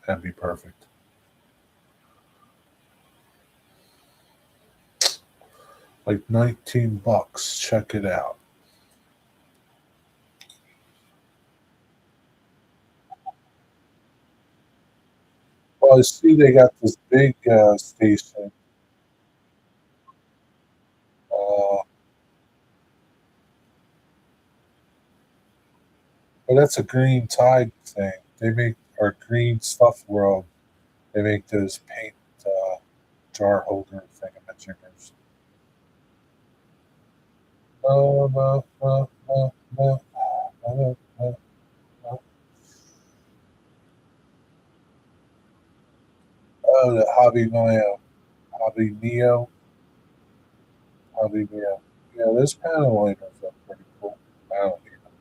That'd be perfect. Like $19. Check it out. Well, I see they got this big station. But that's a green tide thing. They make our green stuff world. They make those paint jar holder thingamajiggers. No, no, no, no, no, no, no, no. Oh, the Hobby Neo, Hobby Neo. Yeah, those panel liners are pretty cool. I don't need them.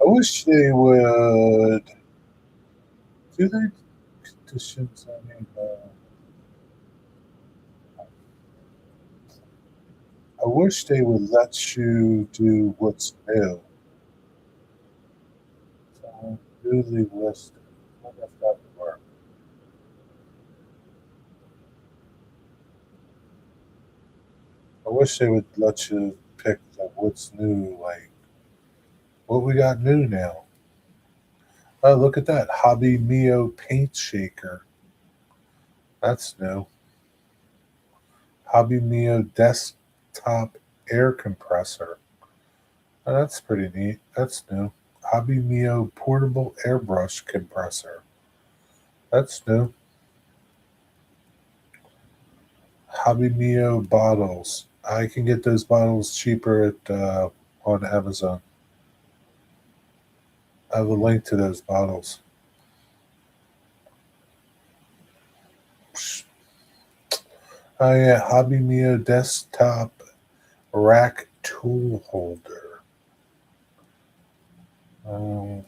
I wish they would. Do they conditions? I mean, I wish they would let you do what's new. So, newly listed. I wonder if that would work. I wish they would let you pick the what's new. Like, what we got new now? Oh, look at that. Hobby Mio paint shaker. That's new. Hobby Mio desktop air compressor. Oh, that's pretty neat. That's new. Hobby Mio portable airbrush compressor. That's new. Hobby Mio bottles. I can get those bottles cheaper at on Amazon. I have a link to those bottles. Oh yeah, Hobby Mio desktop rack tool holder. Um,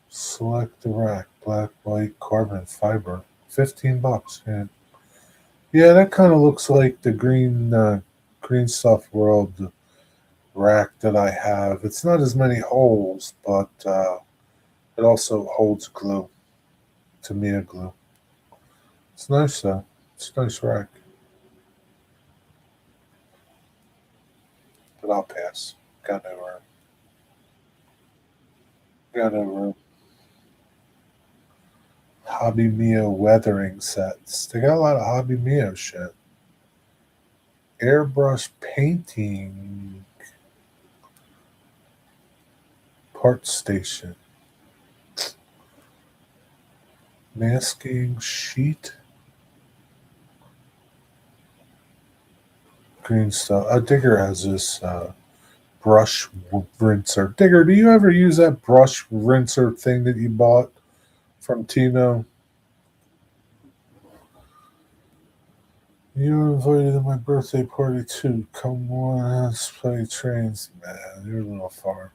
select the rack, black, white, carbon fiber. $15. Yeah, yeah, that kind of looks like the green stuff world rack that I have. It's not as many holes, but it also holds glue. Tamiya glue. It's nice though. It's a nice rack, but I'll pass. Got no room. Got no room. Hobby Mio weathering sets. They got a lot of Hobby Mio shit. Airbrush painting. Part station. Masking sheet. Green stuff. Digger has this brush rinser. Digger, do you ever use that brush rinser thing that you bought from Tino? You were invited to my birthday party too. Come on, let's play trains. Man, you're a little far.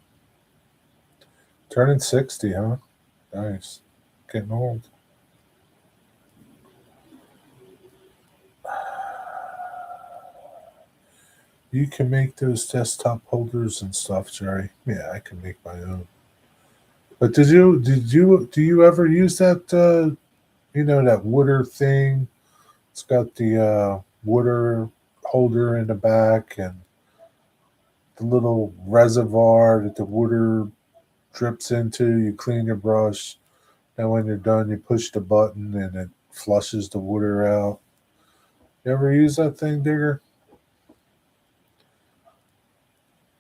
Turning 60, huh? Nice. Getting old. You can make those desktop holders and stuff, Jerry. Yeah, I can make my own. But do you ever use that that water thing? It's got the water holder in the back and the little reservoir that the water drips into. You clean your brush. And when you're done, you push the button and it flushes the water out. You ever use that thing, Digger?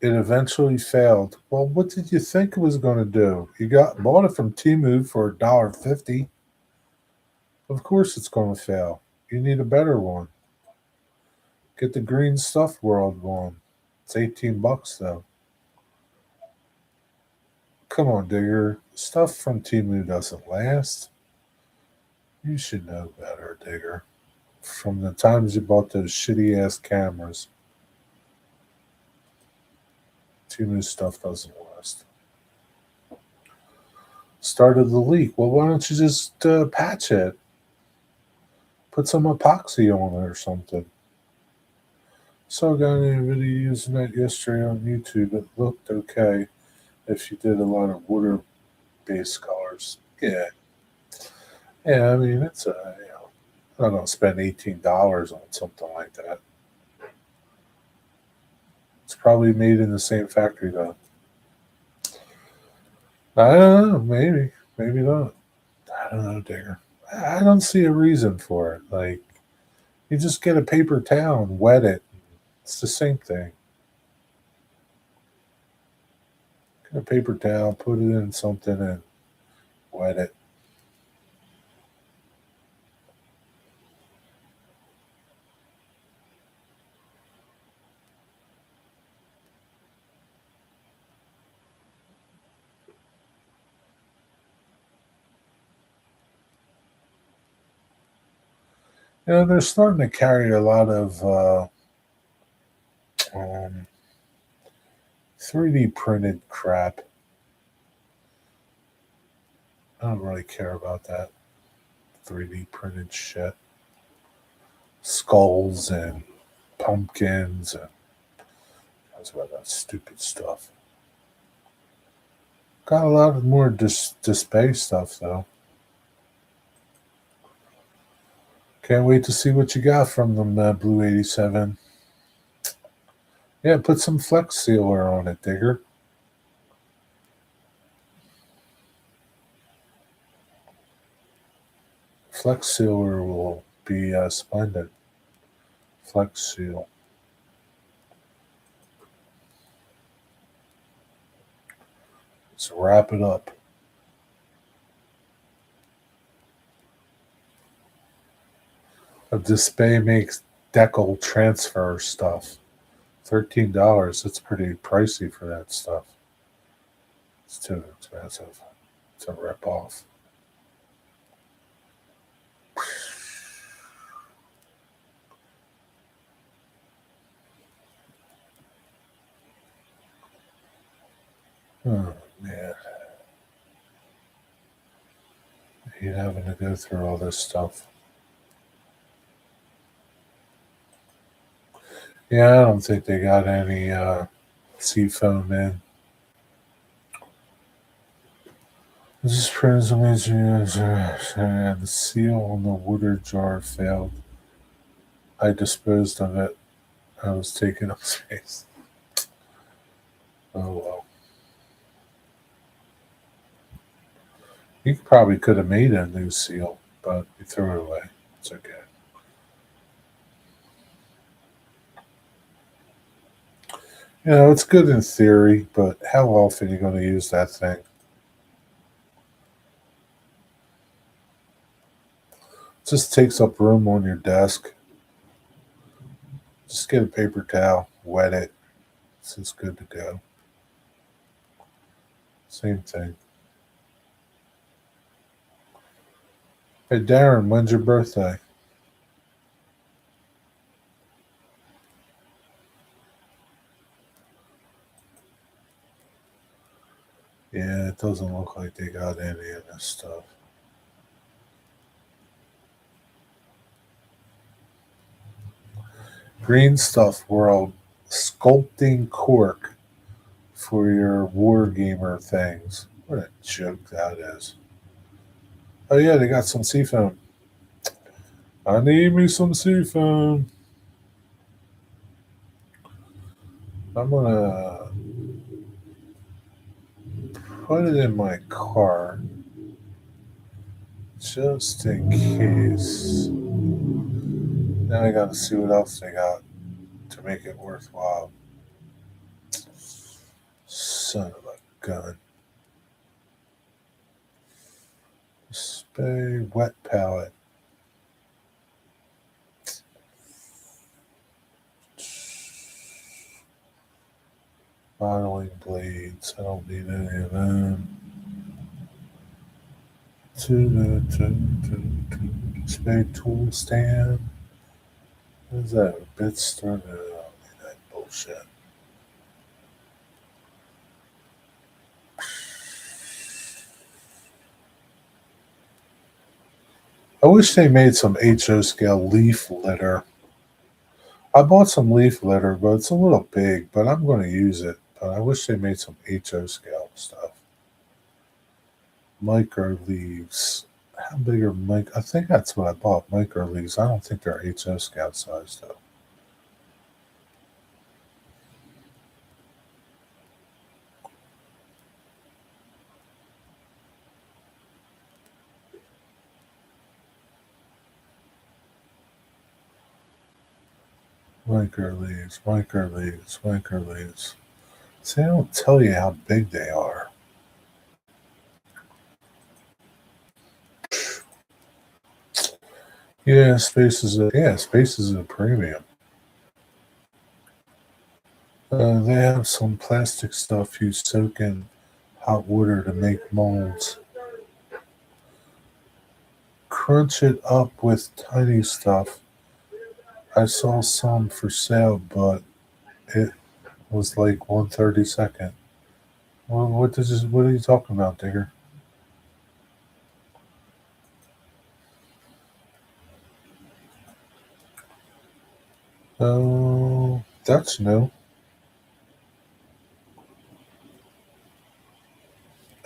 It eventually failed. Well, what did you think it was going to do? You bought it from Temu for $1.50. Of course it's going to fail. You need a better one. Get the Green Stuff World one. It's $18 though. Come on, Digger. Stuff from Temu doesn't last. You should know better, Digger. From the times you bought those shitty ass cameras, Temu stuff doesn't last. Started the leak. Well, why don't you just patch it? Put some epoxy on it or something. Saw a guy in a video using that yesterday on YouTube. It looked okay if you did a lot of water-based colors. Yeah. Yeah, I mean, it's I'm not going to spend $18 on something like that. It's probably made in the same factory, though. I don't know. Maybe not. I don't know, Digger. I don't see a reason for it. Like, you just get a paper towel and wet it. It's the same thing. Get a paper towel, put it in something, and wet it. They're starting to carry a lot of 3D printed crap. I don't really care about that 3D printed shit. Skulls and pumpkins and that's about that stupid stuff. Got a lot of more display stuff though. Can't wait to see what you got from them, Blue 87. Yeah, put some Flex Sealer on it, Digger. Flex Sealer will be splendid. Flex Seal. Let's wrap it up. A display makes decal transfer stuff. $13. That's pretty pricey for that stuff. It's too expensive. It's a rip off. Oh man. I hate having to go through all this stuff. Yeah, I don't think they got any seafoam in. This is printed amazing. The seal on the water jar failed. I disposed of it. I was taking up space. Oh well. You probably could have made a new seal, but you threw it away. It's okay. You know, it's good in theory, but how often are you going to use that thing? It just takes up room on your desk. Just get a paper towel, wet it. It's just good to go. Same thing. Hey, Darren, when's your birthday? Yeah, it doesn't look like they got any of this stuff. Green Stuff World sculpting cork for your Wargamer things. What a joke that is. Oh, yeah, they got some seafoam. I need me some seafoam. I'm going to put it in my car just in case. Now I got to see what else they got to make it worthwhile. Son of a gun. Spray wet palette. Modeling blades. I don't need any of them. Spray tool stand. What is that? A bit started out. That bullshit. I wish they made some HO scale leaf litter. I bought some leaf litter, but it's a little big, but I'm going to use it. But I wish they made some HO scale stuff. Micro leaves. How big are mic? I think that's what I bought. Micro leaves. I don't think they're HO scale size though. Micro leaves. Micro leaves. Micro leaves. See, I don't tell you how big they are. Yeah, space is a premium. They have some plastic stuff you soak in hot water to make molds. Crunch it up with tiny stuff. I saw some for sale, but it was like 1/32. Well, what are you talking about, Digger? Oh, that's new.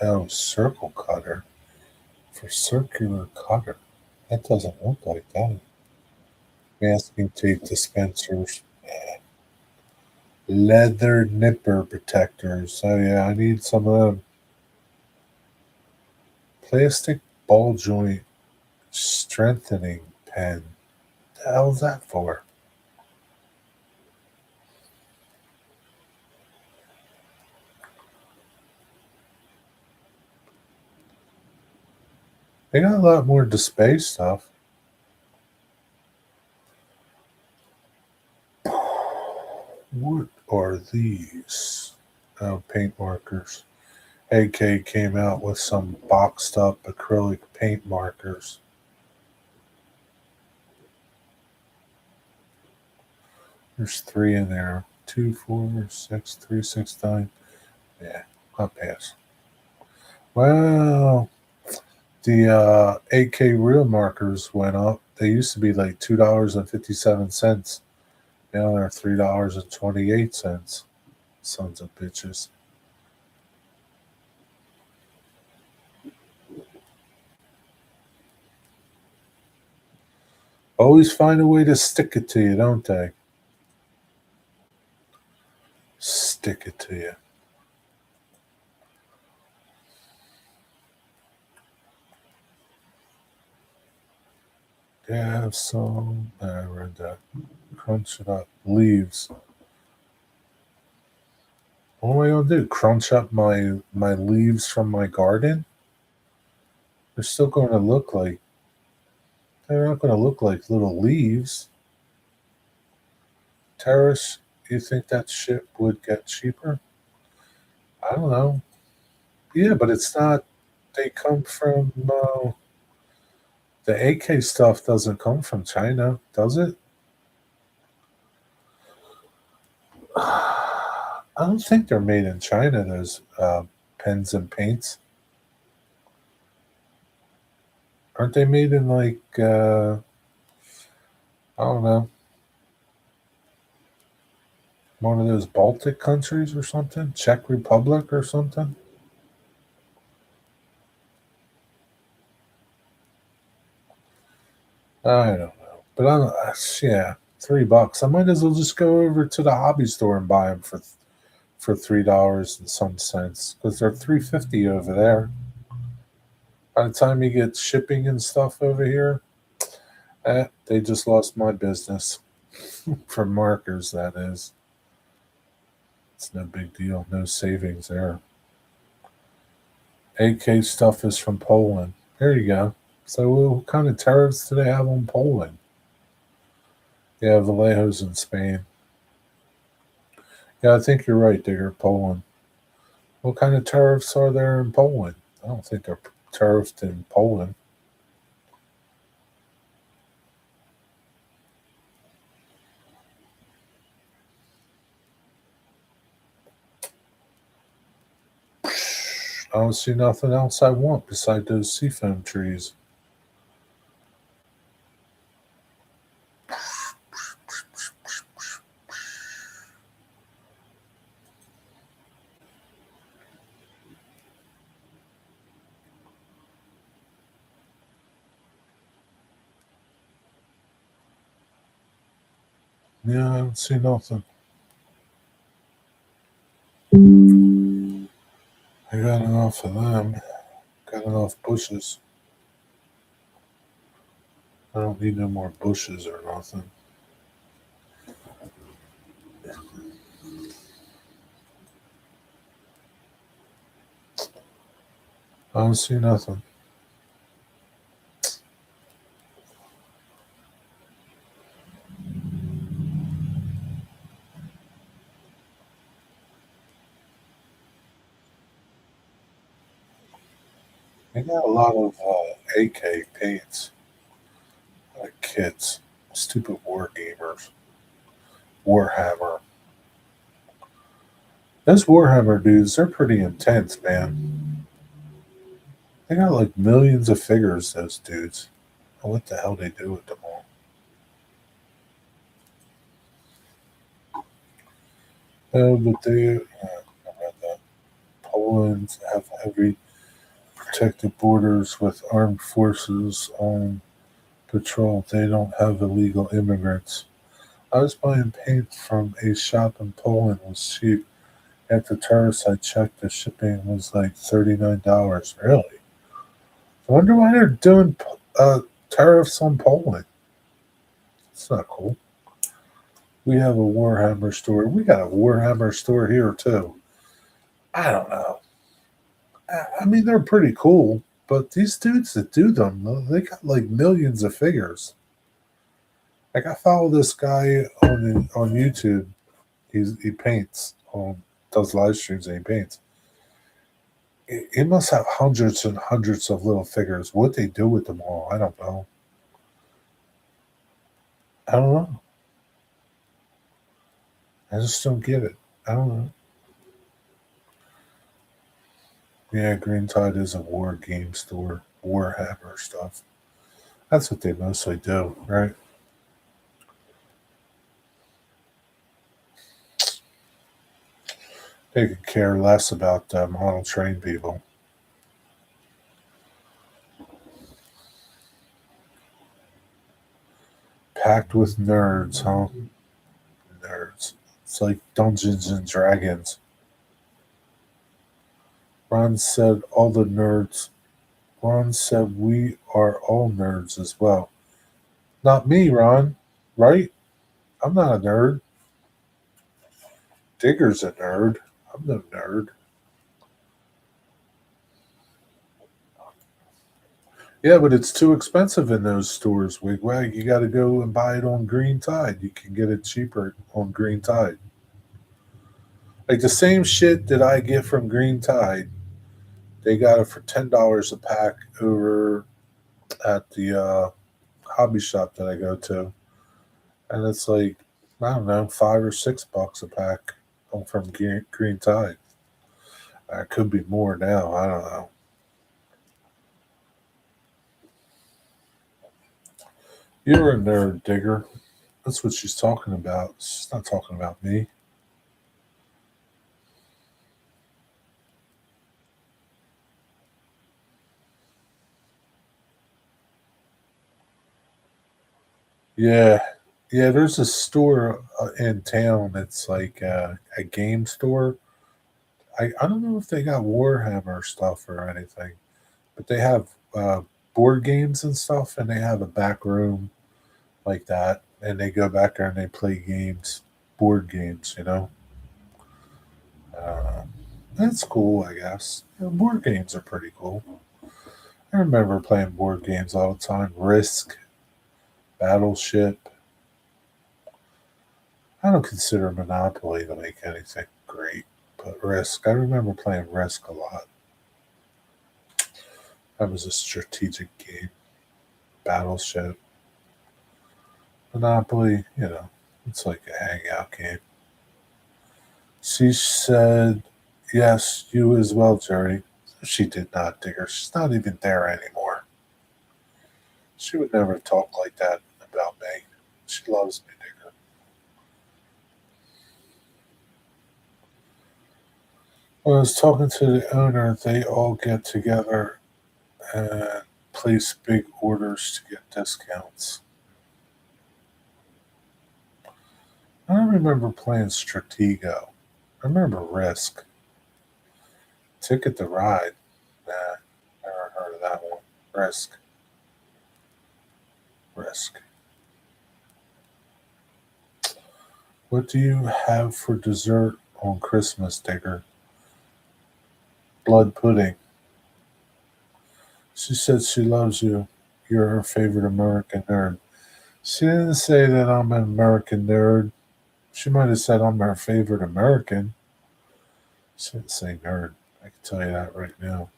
Oh, circle cutter for circular cutter. That doesn't look like that. Masking tape dispensers. Leather nipper protectors. Oh yeah, I need some of them. Plastic ball joint strengthening pen. The hell's that for? They got a lot more display stuff. What are these? Oh, paint markers. AK came out with some boxed up acrylic paint markers. There's 3 in there. 2, 4, 6, 3, 6, 9. Yeah, I'll pass. Wow. The AK real markers went up. They used to be like $2.57. Now they're $3.28. Sons of bitches. Always find a way to stick it to you, don't they? Stick it to you. They have some. I read that. Crunch it up. Leaves. What am I gonna do? Crunch up my leaves from my garden? They're still going to look like. They're not going to look like little leaves. Terrace. You think that shit would get cheaper? I don't know. Yeah, but it's not. They come from. The AK stuff doesn't come from China, does it? I don't think they're made in China. Those pens and paints, aren't they made in like I don't know, one of those Baltic countries or something, Czech Republic or something? I don't know, but yeah, $3. I might as well just go over to the hobby store and buy them for $3 and some cents because they're 3.50 over there. By the time you get shipping and stuff over here, they just lost my business for markers. That is, it's no big deal. No savings there. AK stuff is from Poland. There you go. So, what kind of tariffs do they have on Poland? Yeah, Vallejo's in Spain. Yeah, I think you're right, Digger. Poland. What kind of tariffs are there in Poland? I don't think they're tariffed in Poland. I don't see nothing else I want beside those seafoam trees. Yeah, I don't see nothing. I got enough of them. Got enough bushes. I don't need no more bushes or nothing. I don't see nothing. They got a lot of AK paints, like kids, stupid war gamers. Warhammer. Those Warhammer dudes, they're pretty intense, man. They got like millions of figures, those dudes. What the hell they do with them all? Oh, but I read that. Poland have heavy protected borders with armed forces on patrol. They don't have illegal immigrants. I was buying paint from a shop in Poland. It was cheap. At the tariffs I checked, the shipping was like $39. Really? I wonder why they're doing tariffs on Poland. It's not cool. We have a Warhammer store. We got a Warhammer store here too. I don't know. I mean, they're pretty cool, but these dudes that do them, they got like millions of figures. Like I follow this guy on YouTube. He paints does live streams and he paints. He must have hundreds and hundreds of little figures. What they do with them all, I don't know. I don't know. I just don't get it. I don't know. Yeah, Green Tide is a war game store, Warhammer stuff. That's what they mostly do, right? They could care less about model train people. Packed with nerds, huh? Nerds. It's like Dungeons and Dragons. Ron said all the nerds. Ron said we are all nerds as well. Not me, Ron. Right? I'm not a nerd. Digger's a nerd. I'm no nerd. Yeah, but it's too expensive in those stores, Wigwag. You got to go and buy it on Green Tide. You can get it cheaper on Green Tide. Like the same shit that I get from Green Tide, they got it for $10 a pack over at the hobby shop that I go to, and it's like I don't know, $5 or $6 a pack from Green Tide. It could be more now. I don't know. You're a nerd, Digger. That's what she's talking about. She's not talking about me. Yeah, yeah. There's a store in town that's like a game store. I don't know if they got Warhammer stuff or anything, but they have board games and stuff, and they have a back room like that, and they go back there and they play games, board games. Uh, that's cool, I guess. Board games are pretty cool. I remember playing board games all the time. Risk, Battleship. I don't consider Monopoly to make anything great, but Risk. I remember playing Risk a lot. That was a strategic game. Battleship. Monopoly, it's like a hangout game. She said, yes, you as well, Jerry. She did not, Digger. She's not even there anymore. She would never talk like that about me. She loves me, Digger. When I was talking to the owner, they all get together and place big orders to get discounts. I don't remember playing Stratego. I remember Risk. Ticket to Ride. Nah, never heard of that one. Risk. Risk. What do you have for dessert on Christmas, Digger? Blood pudding. She said she loves you. You're her favorite American nerd. She didn't say that I'm an American nerd. She might have said I'm her favorite American. She didn't say nerd. I can tell you that right now.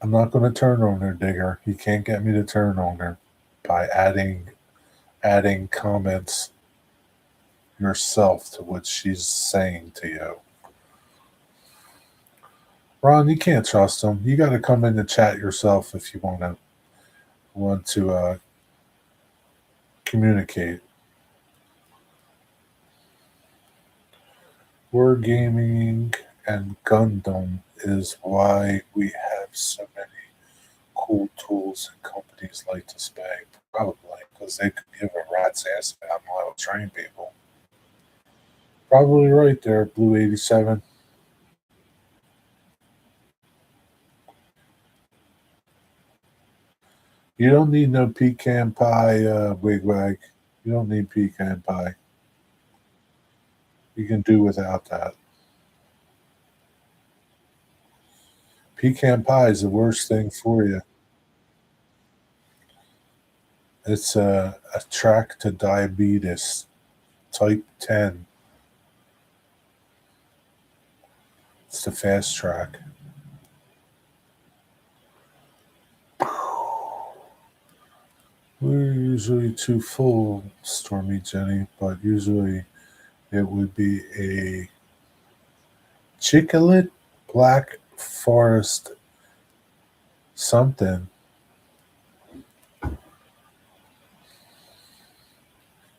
I'm not going to turn on her, Digger. You can't get me to turn on her by adding comments yourself to what she's saying to you. Ron, you can't trust them. You got to come in the chat yourself if you want to communicate. Wargaming and Gundam is why we have so many cool tools and companies like to spay. Probably because they could give a rat's ass about how to train people. Probably right there, Blue 87. You don't need no pecan pie, wigwag. You don't need pecan pie. You can do without that. Pecan pie is the worst thing for you. It's a track to diabetes, type 10. It's the fast track. We're usually too full, Stormy Jenny, but usually it would be a Chicolet Black Forest something.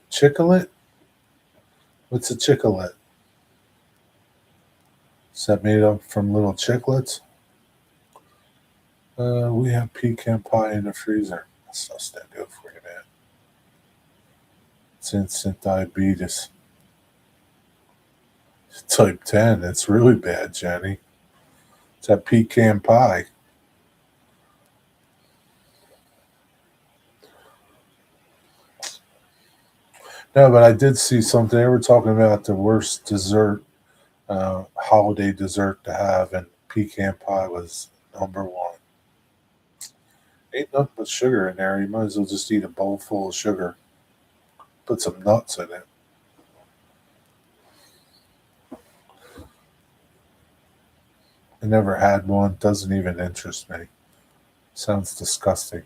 Chicolet? What's a chicolet? Is that made up from little chiclets? We have pecan pie in the freezer. That stuff's not good for you, man. It's instant diabetes. Type 10. It's really bad, Jenny. It's that pecan pie. No, but I did see something. They were talking about the worst dessert, holiday dessert to have, and pecan pie was number one. Ain't nothing but sugar in there. You might as well just eat a bowl full of sugar. Put some nuts in it. I never had one. Doesn't even interest me. Sounds disgusting.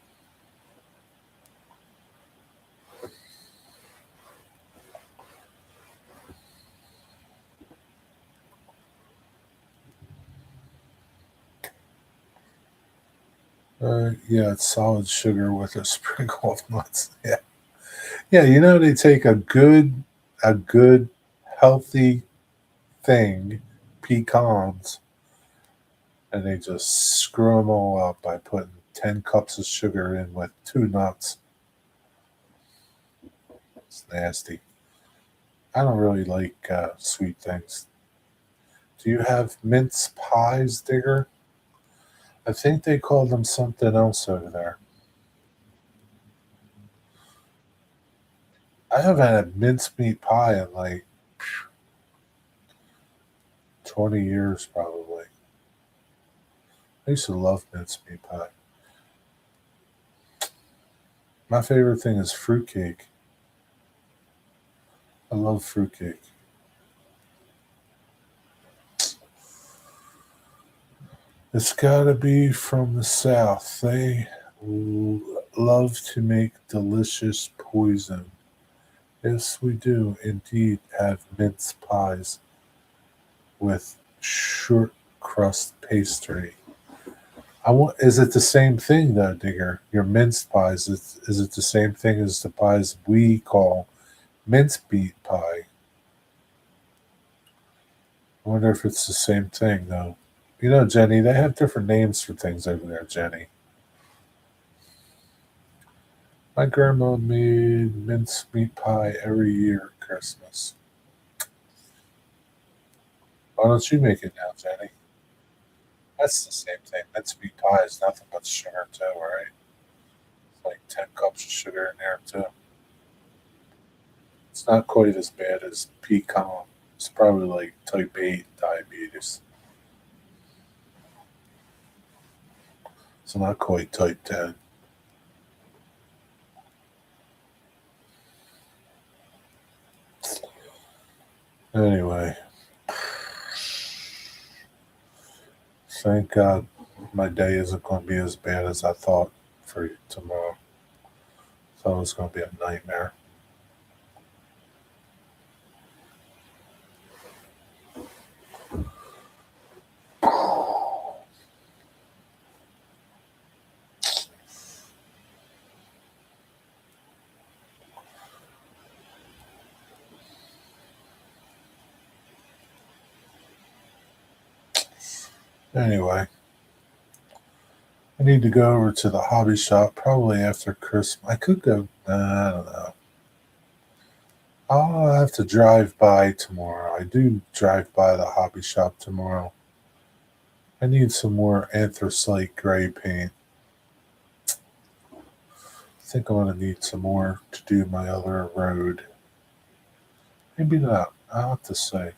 Yeah, it's solid sugar with a sprinkle of nuts. Yeah, yeah. You know they take a good, healthy thing, pecans, and they just screw them all up by putting 10 cups of sugar in with 2 nuts. It's nasty. I don't really like sweet things. Do you have mince pies, Digger? I think they call them something else over there. I haven't had mincemeat pie in like 20 years, probably. I used to love mincemeat pie. My favorite thing is fruitcake. I love fruitcake. It's gotta be from the South. They love to make delicious poison. Yes, we do indeed have mince pies with short crust pastry. I want. Is it the same thing though, Digger? Your minced pies. Is it the same thing as the pies we call mincemeat pie? I wonder if it's the same thing though. You know, Jenny, they have different names for things over there, Jenny. My grandma made mincemeat pie every year at Christmas. Why don't you make it now, Jenny? That's the same thing. Mincemeat pie is nothing but sugar too, right? It's like 10 cups of sugar in there too. It's not quite as bad as pecan. It's probably like type 8 diabetes. It's not quite type 10. Anyway, thank God my day isn't going to be as bad as I thought for tomorrow. Thought it was going to be a nightmare. Anyway, I need to go over to the hobby shop probably after Christmas. I could go, I don't know. I'll have to drive by tomorrow. I do drive by the hobby shop tomorrow. I need some more anthracite gray paint. I think I'm going to need some more to do my other road. Maybe not. I'll have to say.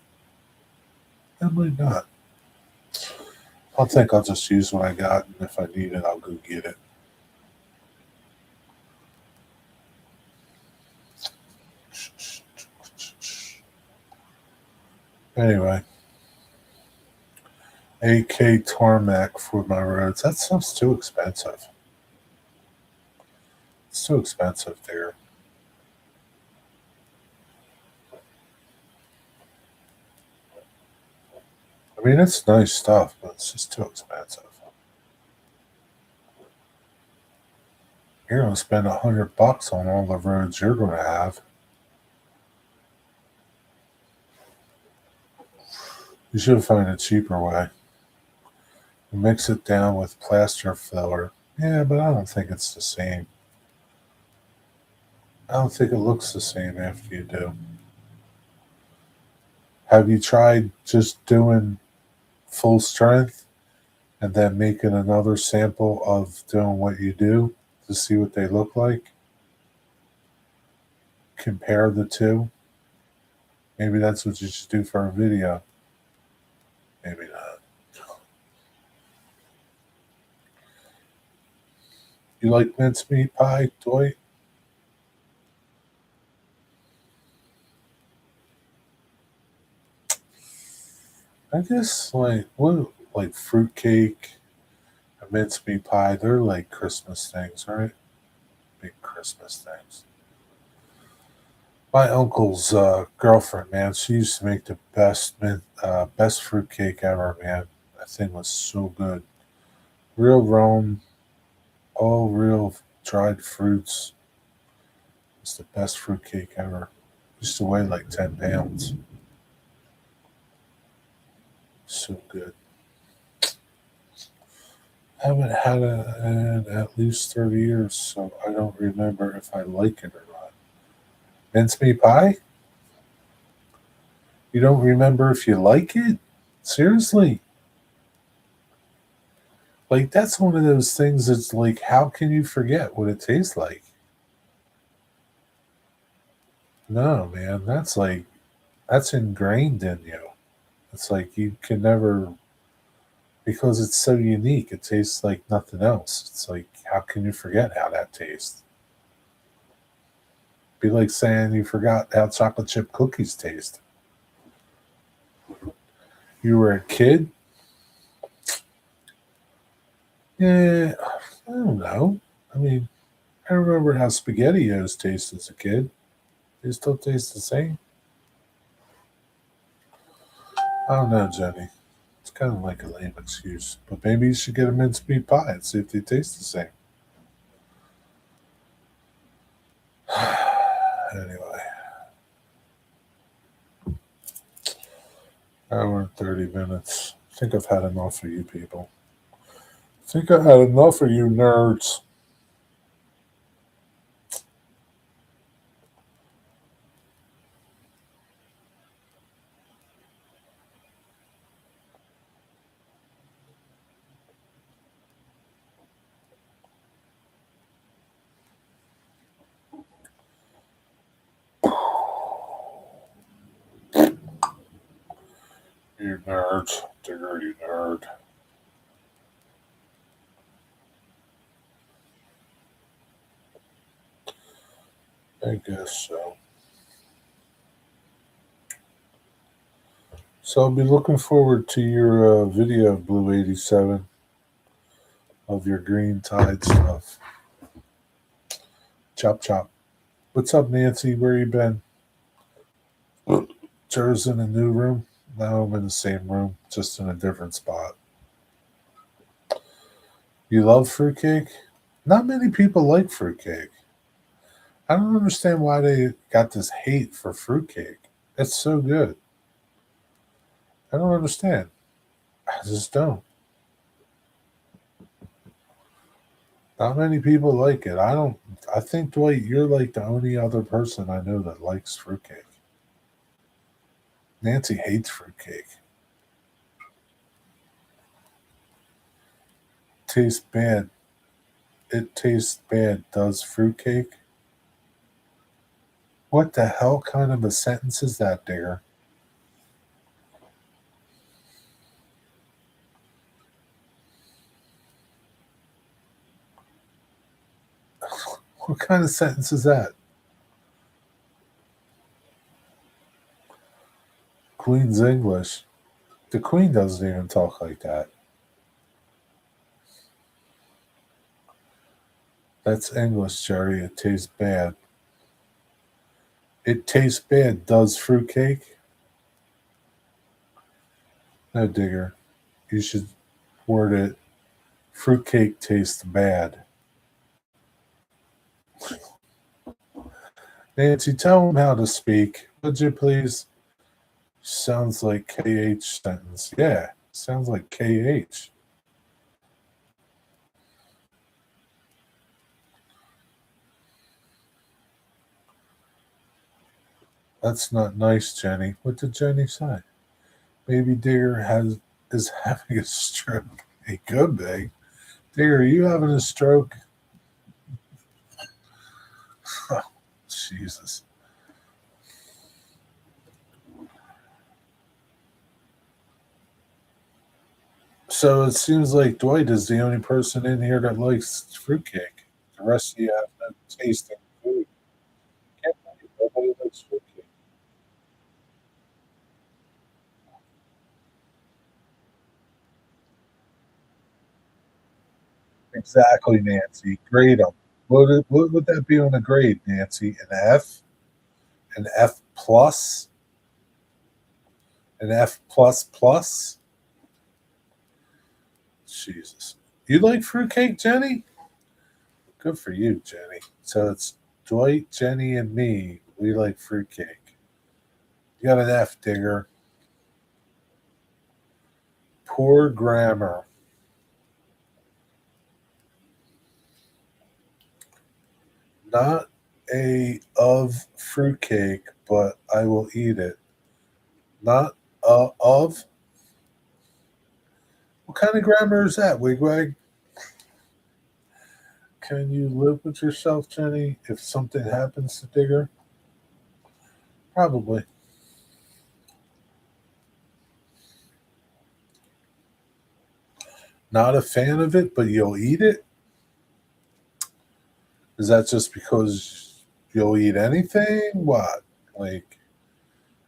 Probably not. I think I'll just use what I got, and if I need it, I'll go get it. Anyway, AK tarmac for my roads. That stuff's too expensive. It's too expensive there. I mean, it's nice stuff, but it's just too expensive. You're going to spend $100 on all the roads you're going to have. You should find a cheaper way. Mix it down with plaster filler. Yeah, but I don't think it's the same. I don't think it looks the same after you do. Have you tried just doing full strength and then making another sample of doing what you do to see what they look like? Compare the two. Maybe that's what you should do for a video. Maybe not. You like mincemeat pie, Dwight? I guess like fruitcake, and mincemeat pie. They're like Christmas things, right? Big Christmas things. My uncle's girlfriend, man, she used to make the best fruitcake ever, man. That thing was so good. Real Rome, all real dried fruits. It's the best fruitcake ever. Used to weigh like 10 pounds. So good. Haven't had it in at least 30 years, so I don't remember if I like it or not. Mincemeat pie? You don't remember if you like it? Seriously? Like, that's one of those things that's like, how can you forget what it tastes like? No, man, that's ingrained in you. It's like you can never, because it's so unique, it tastes like nothing else. It's like, how can you forget how that tastes? Be like saying you forgot how chocolate chip cookies taste. You were a kid? Yeah, I don't know. I mean, I remember how SpaghettiOs taste as a kid. They still taste the same. I don't know, Jenny. It's kind of like a lame excuse, but maybe you should get a mincemeat pie and see if they taste the same. Anyway, hour and 30 minutes. I think I've had enough of you people. I think I had enough of you nerds. You nerds. Digger, you nerd. I guess so. So I'll be looking forward to your video, Blue 87, of your green tide stuff. Chop chop. What's up, Nancy? Where you been? Jer's in a new room. Now I'm in the same room, just in a different spot. You love fruitcake? Not many people like fruitcake. I don't understand why they got this hate for fruitcake. It's so good. I don't understand. I just don't. Not many people like it. I don't. I think, Dwight, you're like the only other person I know that likes fruitcake. Nancy hates fruitcake. Tastes bad. It tastes bad. Does fruitcake? What the hell kind of a sentence is that, Digger? What kind of sentence is that? Queen's English. The Queen doesn't even talk like that. That's English, Jerry. It tastes bad. It tastes bad. Does fruitcake? No, Digger. You should word it. Fruitcake tastes bad. Nancy, tell him how to speak, would you please? Sounds like KH sentence. Yeah, sounds like KH. That's not nice, Jenny. What did Jenny say? Baby Digger is having a stroke. He could be. Digger, are you having a stroke? Oh, Jesus. So it seems like Dwight is the only person in here that likes fruitcake. The rest of you have no taste in food. Can't believe nobody likes fruitcake. Exactly, Nancy. Grade them. What would that be on a grade, Nancy? An F? An F plus? An F plus plus? Jesus. You like fruitcake, Jenny? Good for you, Jenny. So it's Dwight, Jenny, and me. We like fruitcake. You got an F, Digger. Poor grammar. Not a of fruitcake, but I will eat it. Not of. What kind of grammar is that, Wigwag? Can you live with yourself, Jenny, if something happens to Digger? Probably. Not a fan of it, but you'll eat it? Is that just because you'll eat anything? What? Like,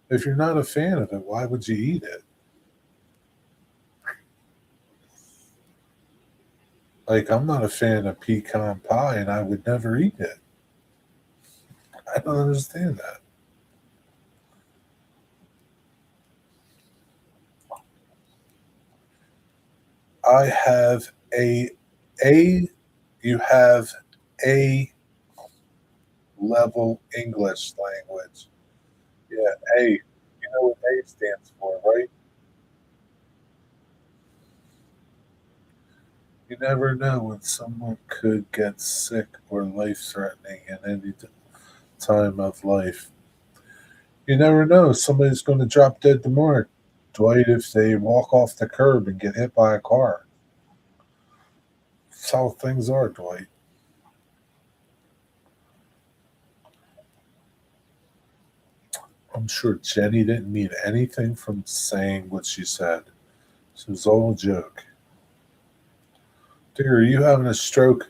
if you're not a fan of it, why would you eat it? Like, I'm not a fan of pecan pie and I would never eat it. I don't understand that. I have a you have a level English language. Yeah, A. You know what A stands for, right? You never know when someone could get sick or life threatening in any time of life. You never know. Somebody's going to drop dead tomorrow, Dwight, if they walk off the curb and get hit by a car. That's how things are, Dwight. I'm sure Jenny didn't mean anything from saying what she said. It was all a joke. Dear, are you having a stroke?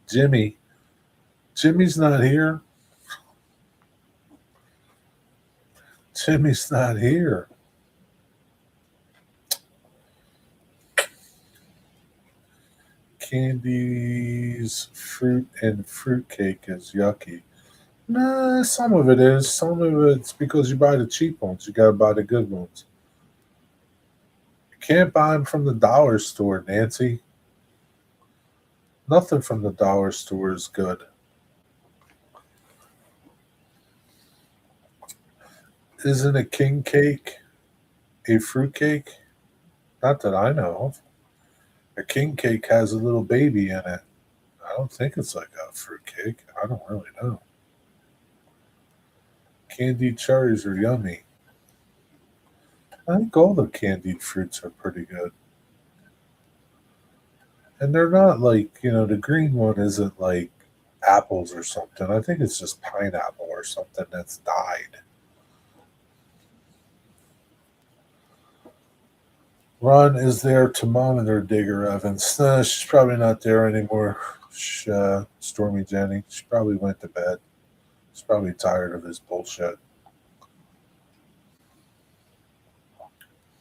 Jimmy. Jimmy's not here. Jimmy's not here. Candies, fruit, and fruitcake is yucky. Nah, some of it is. Some of it's because you buy the cheap ones. You gotta buy the good ones. You can't buy them from the dollar store, Nancy. Nothing from the dollar store is good. Isn't a king cake a fruit cake? Not that I know of. A king cake has a little baby in it. I don't think it's like a fruit cake. I don't really know. Candied cherries are yummy. I think all the candied fruits are pretty good. And they're not like, the green one isn't like apples or something. I think it's just pineapple or something that's dyed. Ron is there to monitor Digger Evans. Nah, she's probably not there anymore. Stormy Jenny. She probably went to bed. She's probably tired of his bullshit.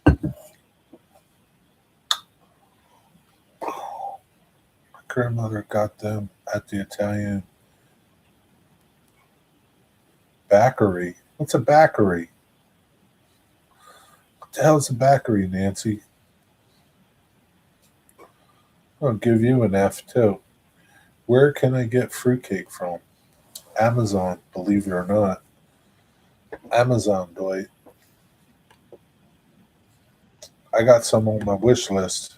My grandmother got them at the Italian bakery. What's a bakery? What the hell's a bakery, Nancy? I'll give you an F too. Where can I get fruitcake from? Amazon, believe it or not. Amazon, Dwight. I got some on my wish list.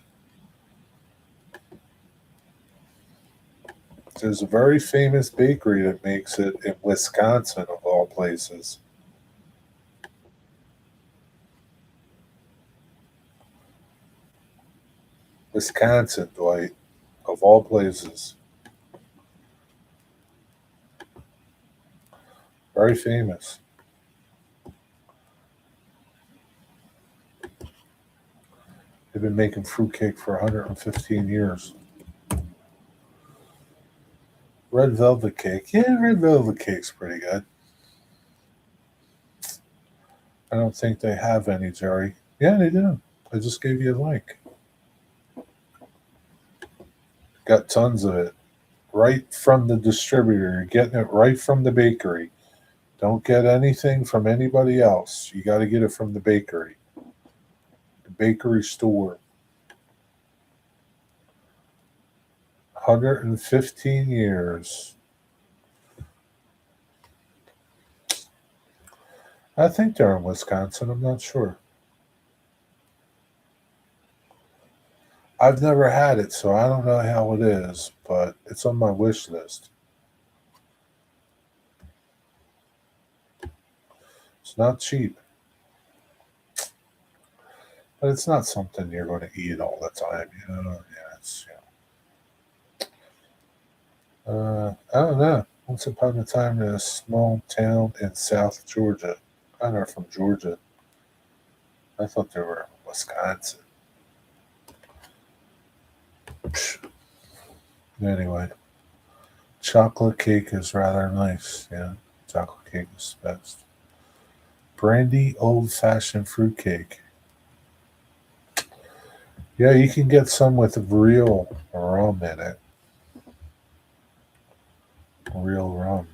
There's a very famous bakery that makes it in Wisconsin, of all places. Wisconsin, Dwight, of all places. Very famous. They've been making fruitcake for 115 years. Red velvet cake. Yeah, red velvet cake's pretty good. I don't think they have any, Jerry. Yeah, they do. I just gave you a link. Got tons of it. Right from the distributor. You're getting it right from the bakery. Don't get anything from anybody else. You got to get it from the bakery. The bakery store. 115 years. I think they're in Wisconsin. I'm not sure. I've never had it, so I don't know how it is, but it's on my wish list. It's not cheap, but it's not something you're going to eat all the time. Yeah, I don't know. Once upon a time in a small town in South Georgia. I know from Georgia. I thought they were in Wisconsin. Anyway, chocolate cake is rather nice. Yeah, chocolate cake is best. Brandy old fashioned fruit cake. Yeah, you can get some with real rum in it. Real rum.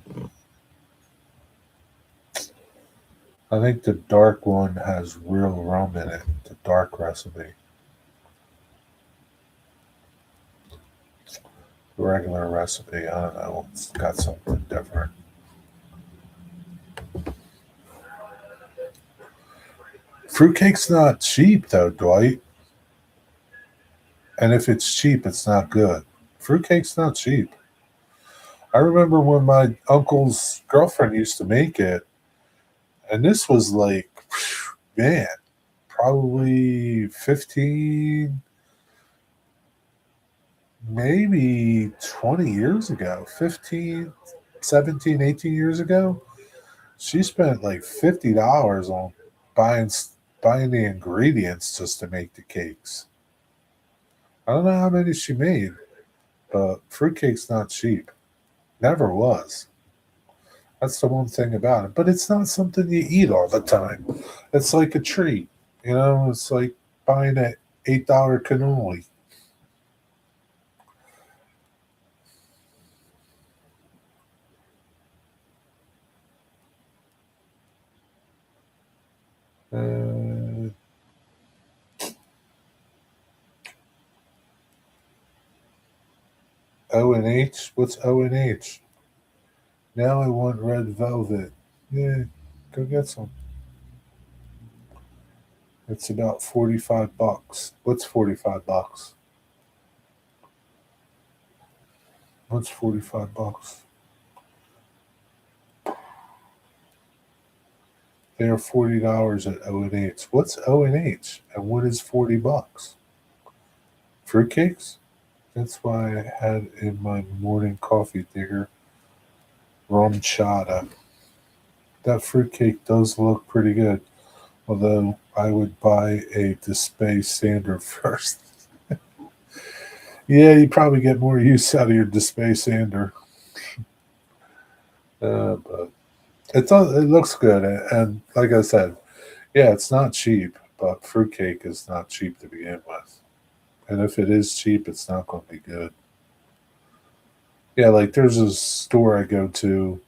I think the dark one has real rum in it. The dark recipe. The regular recipe, I don't know. It's got something different. Fruitcake's not cheap though, Dwight. And if it's cheap, it's not good. Fruitcake's not cheap. I remember when my uncle's girlfriend used to make it, and this was like, man, probably 15, maybe 20 years ago, 15, 17, 18 years ago. She spent like $50 on buying buying the ingredients just to make the cakes. I don't know how many she made, but fruitcake's not cheap. Never was. That's the one thing about it. But it's not something you eat all the time. It's like a treat. It's like buying an $8 cannoli. Uh, O and H. What's O and H? Now I want red velvet. Yeah, go get some. It's about $45. What's $45? What's $45? They are $40 at O and H. What's O and H? And what is $40? Fruitcakes? That's why I had in my morning coffee digger rum chata. That fruitcake does look pretty good, although I would buy a display sander first. Yeah, you probably get more use out of your display sander. But it looks good, and like I said, yeah, it's not cheap, but fruitcake is not cheap to begin with. And if it is cheap, it's not going to be good. Yeah, like there's a store I go to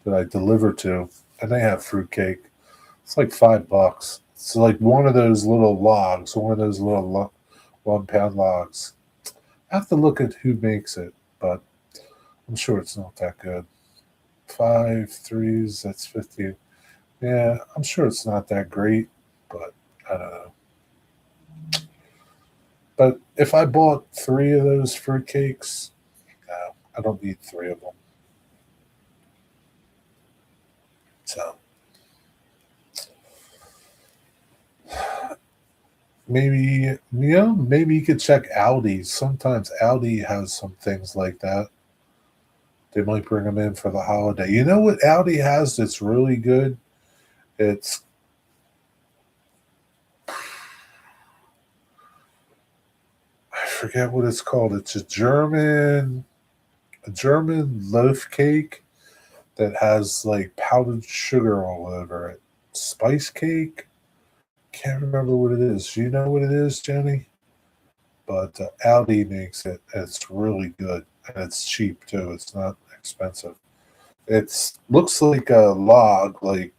that I deliver to, and they have fruitcake. It's like $5. It's like one of those little logs, one of those little 1 pound logs. I have to look at who makes it, but I'm sure it's not that good. Five threes, that's 50. Yeah, I'm sure it's not that great, but I don't know. But if I bought three of those fruitcakes, no, I don't need 3 of them. So maybe maybe you could check Aldi. Sometimes Aldi has some things like that. They might bring them in for the holiday. You know what Aldi has that's really good? It's I forget what it's called. It's a German loaf cake that has like powdered sugar all over it. Spice cake? Can't remember what it is. Do you know what it is, Jenny? But Aldi makes it. And it's really good and it's cheap too. It's not expensive. It's looks like a log, like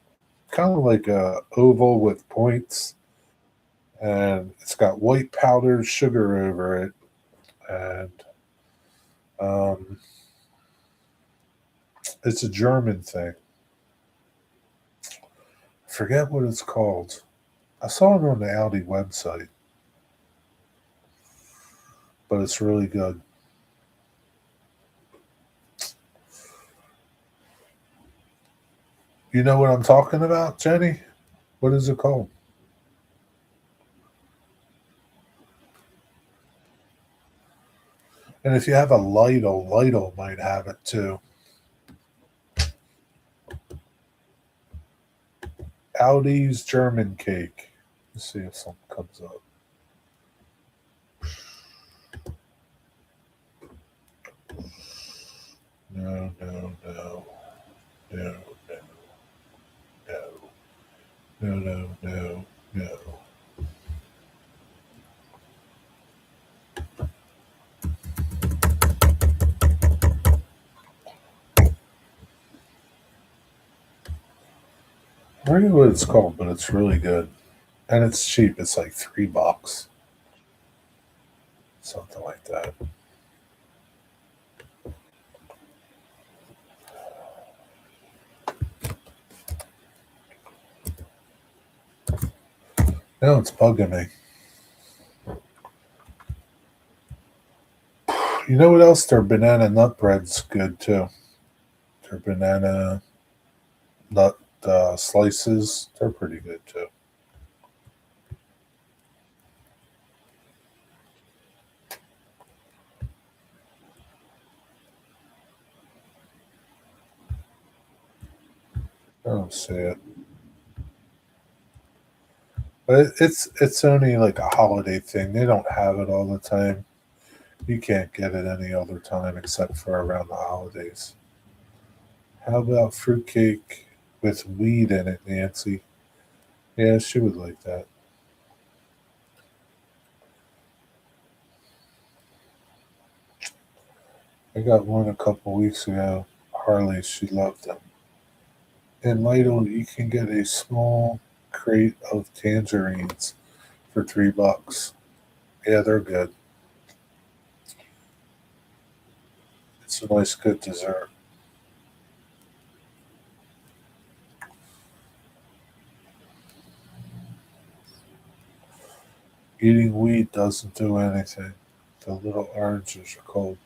kind of like a oval with points, and it's got white powdered sugar over it, and um, it's a German thing. I forget what it's called. I saw it on the Aldi website, but it's really good. You know what I'm talking about, Jenny? What is it called? And if you have a Lidl, Lidl might have it too. Aldi's German cake. Let's see if something comes up. No, no, no, no, no, no, no, no, no. I forget what it's called, but it's really good. And it's cheap. It's like $3. Something like that. No, it's bugging me. You know what else? Their banana nut bread's good too. Their banana nut slices, they're pretty good too. I don't see it. But it's only like a holiday thing. They don't have it all the time. You can't get it any other time except for around the holidays. How about fruitcake with weed in it, Nancy? Yeah, she would like that. I got one a couple weeks ago. Harley, she loved them. In Lidl, you can get a small crate of tangerines for $3. Yeah, they're good. It's a nice, good dessert. Eating weed doesn't do anything. The little oranges are called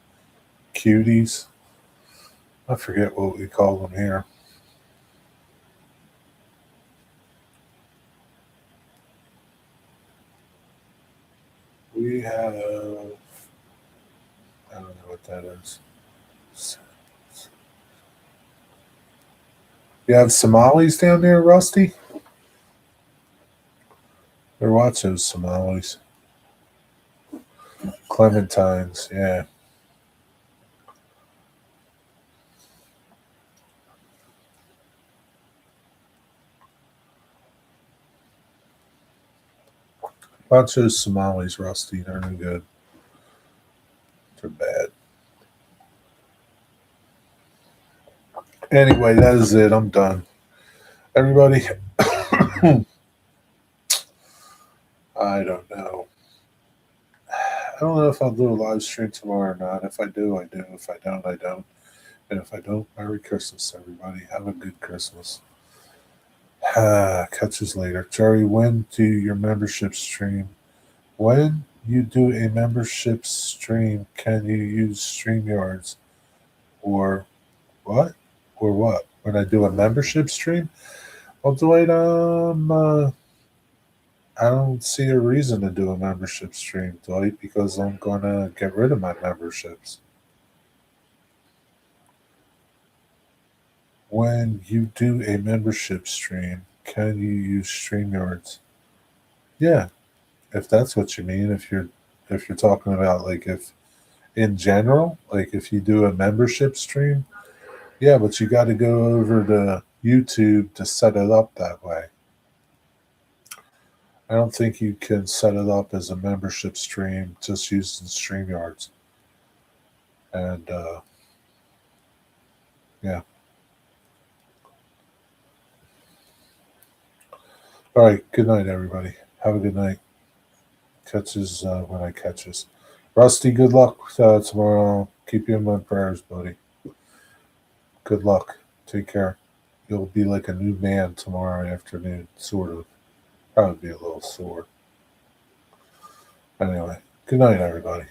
cuties. I forget what we call them here. We have, I don't know what that is. You have Somalis down there, Rusty? Or what's those Somalis? Clementines, yeah. Watch those Somalis, Rusty. They're no good. They're bad. Anyway, that is it. I'm done. Everybody, I don't know. I don't know if I'll do a live stream tomorrow or not. If I do, I do. If I don't, I don't. And if I don't, Merry Christmas, everybody. Have a good Christmas. Catch us later. Jerry, when do your membership stream? When you do a membership stream, can you use StreamYards? Or what? Or what? When I do a membership stream? Well, Dwight, I don't see a reason to do a membership stream, Dwight, because I'm gonna get rid of my memberships. When you do a membership stream, can you use StreamYards? Yeah, if that's what you mean. If you're talking about like if in general, like if you do a membership stream, yeah, but you got to go over to YouTube to set it up that way. I don't think you can set it up as a membership stream just using StreamYards. And yeah. All right. Good night, everybody. Have a good night. Catches when I catches. Rusty, good luck tomorrow. Keep you in my prayers, buddy. Good luck. Take care. You'll be like a new man tomorrow afternoon, sort of. Probably be a little sore. Anyway, good night, everybody.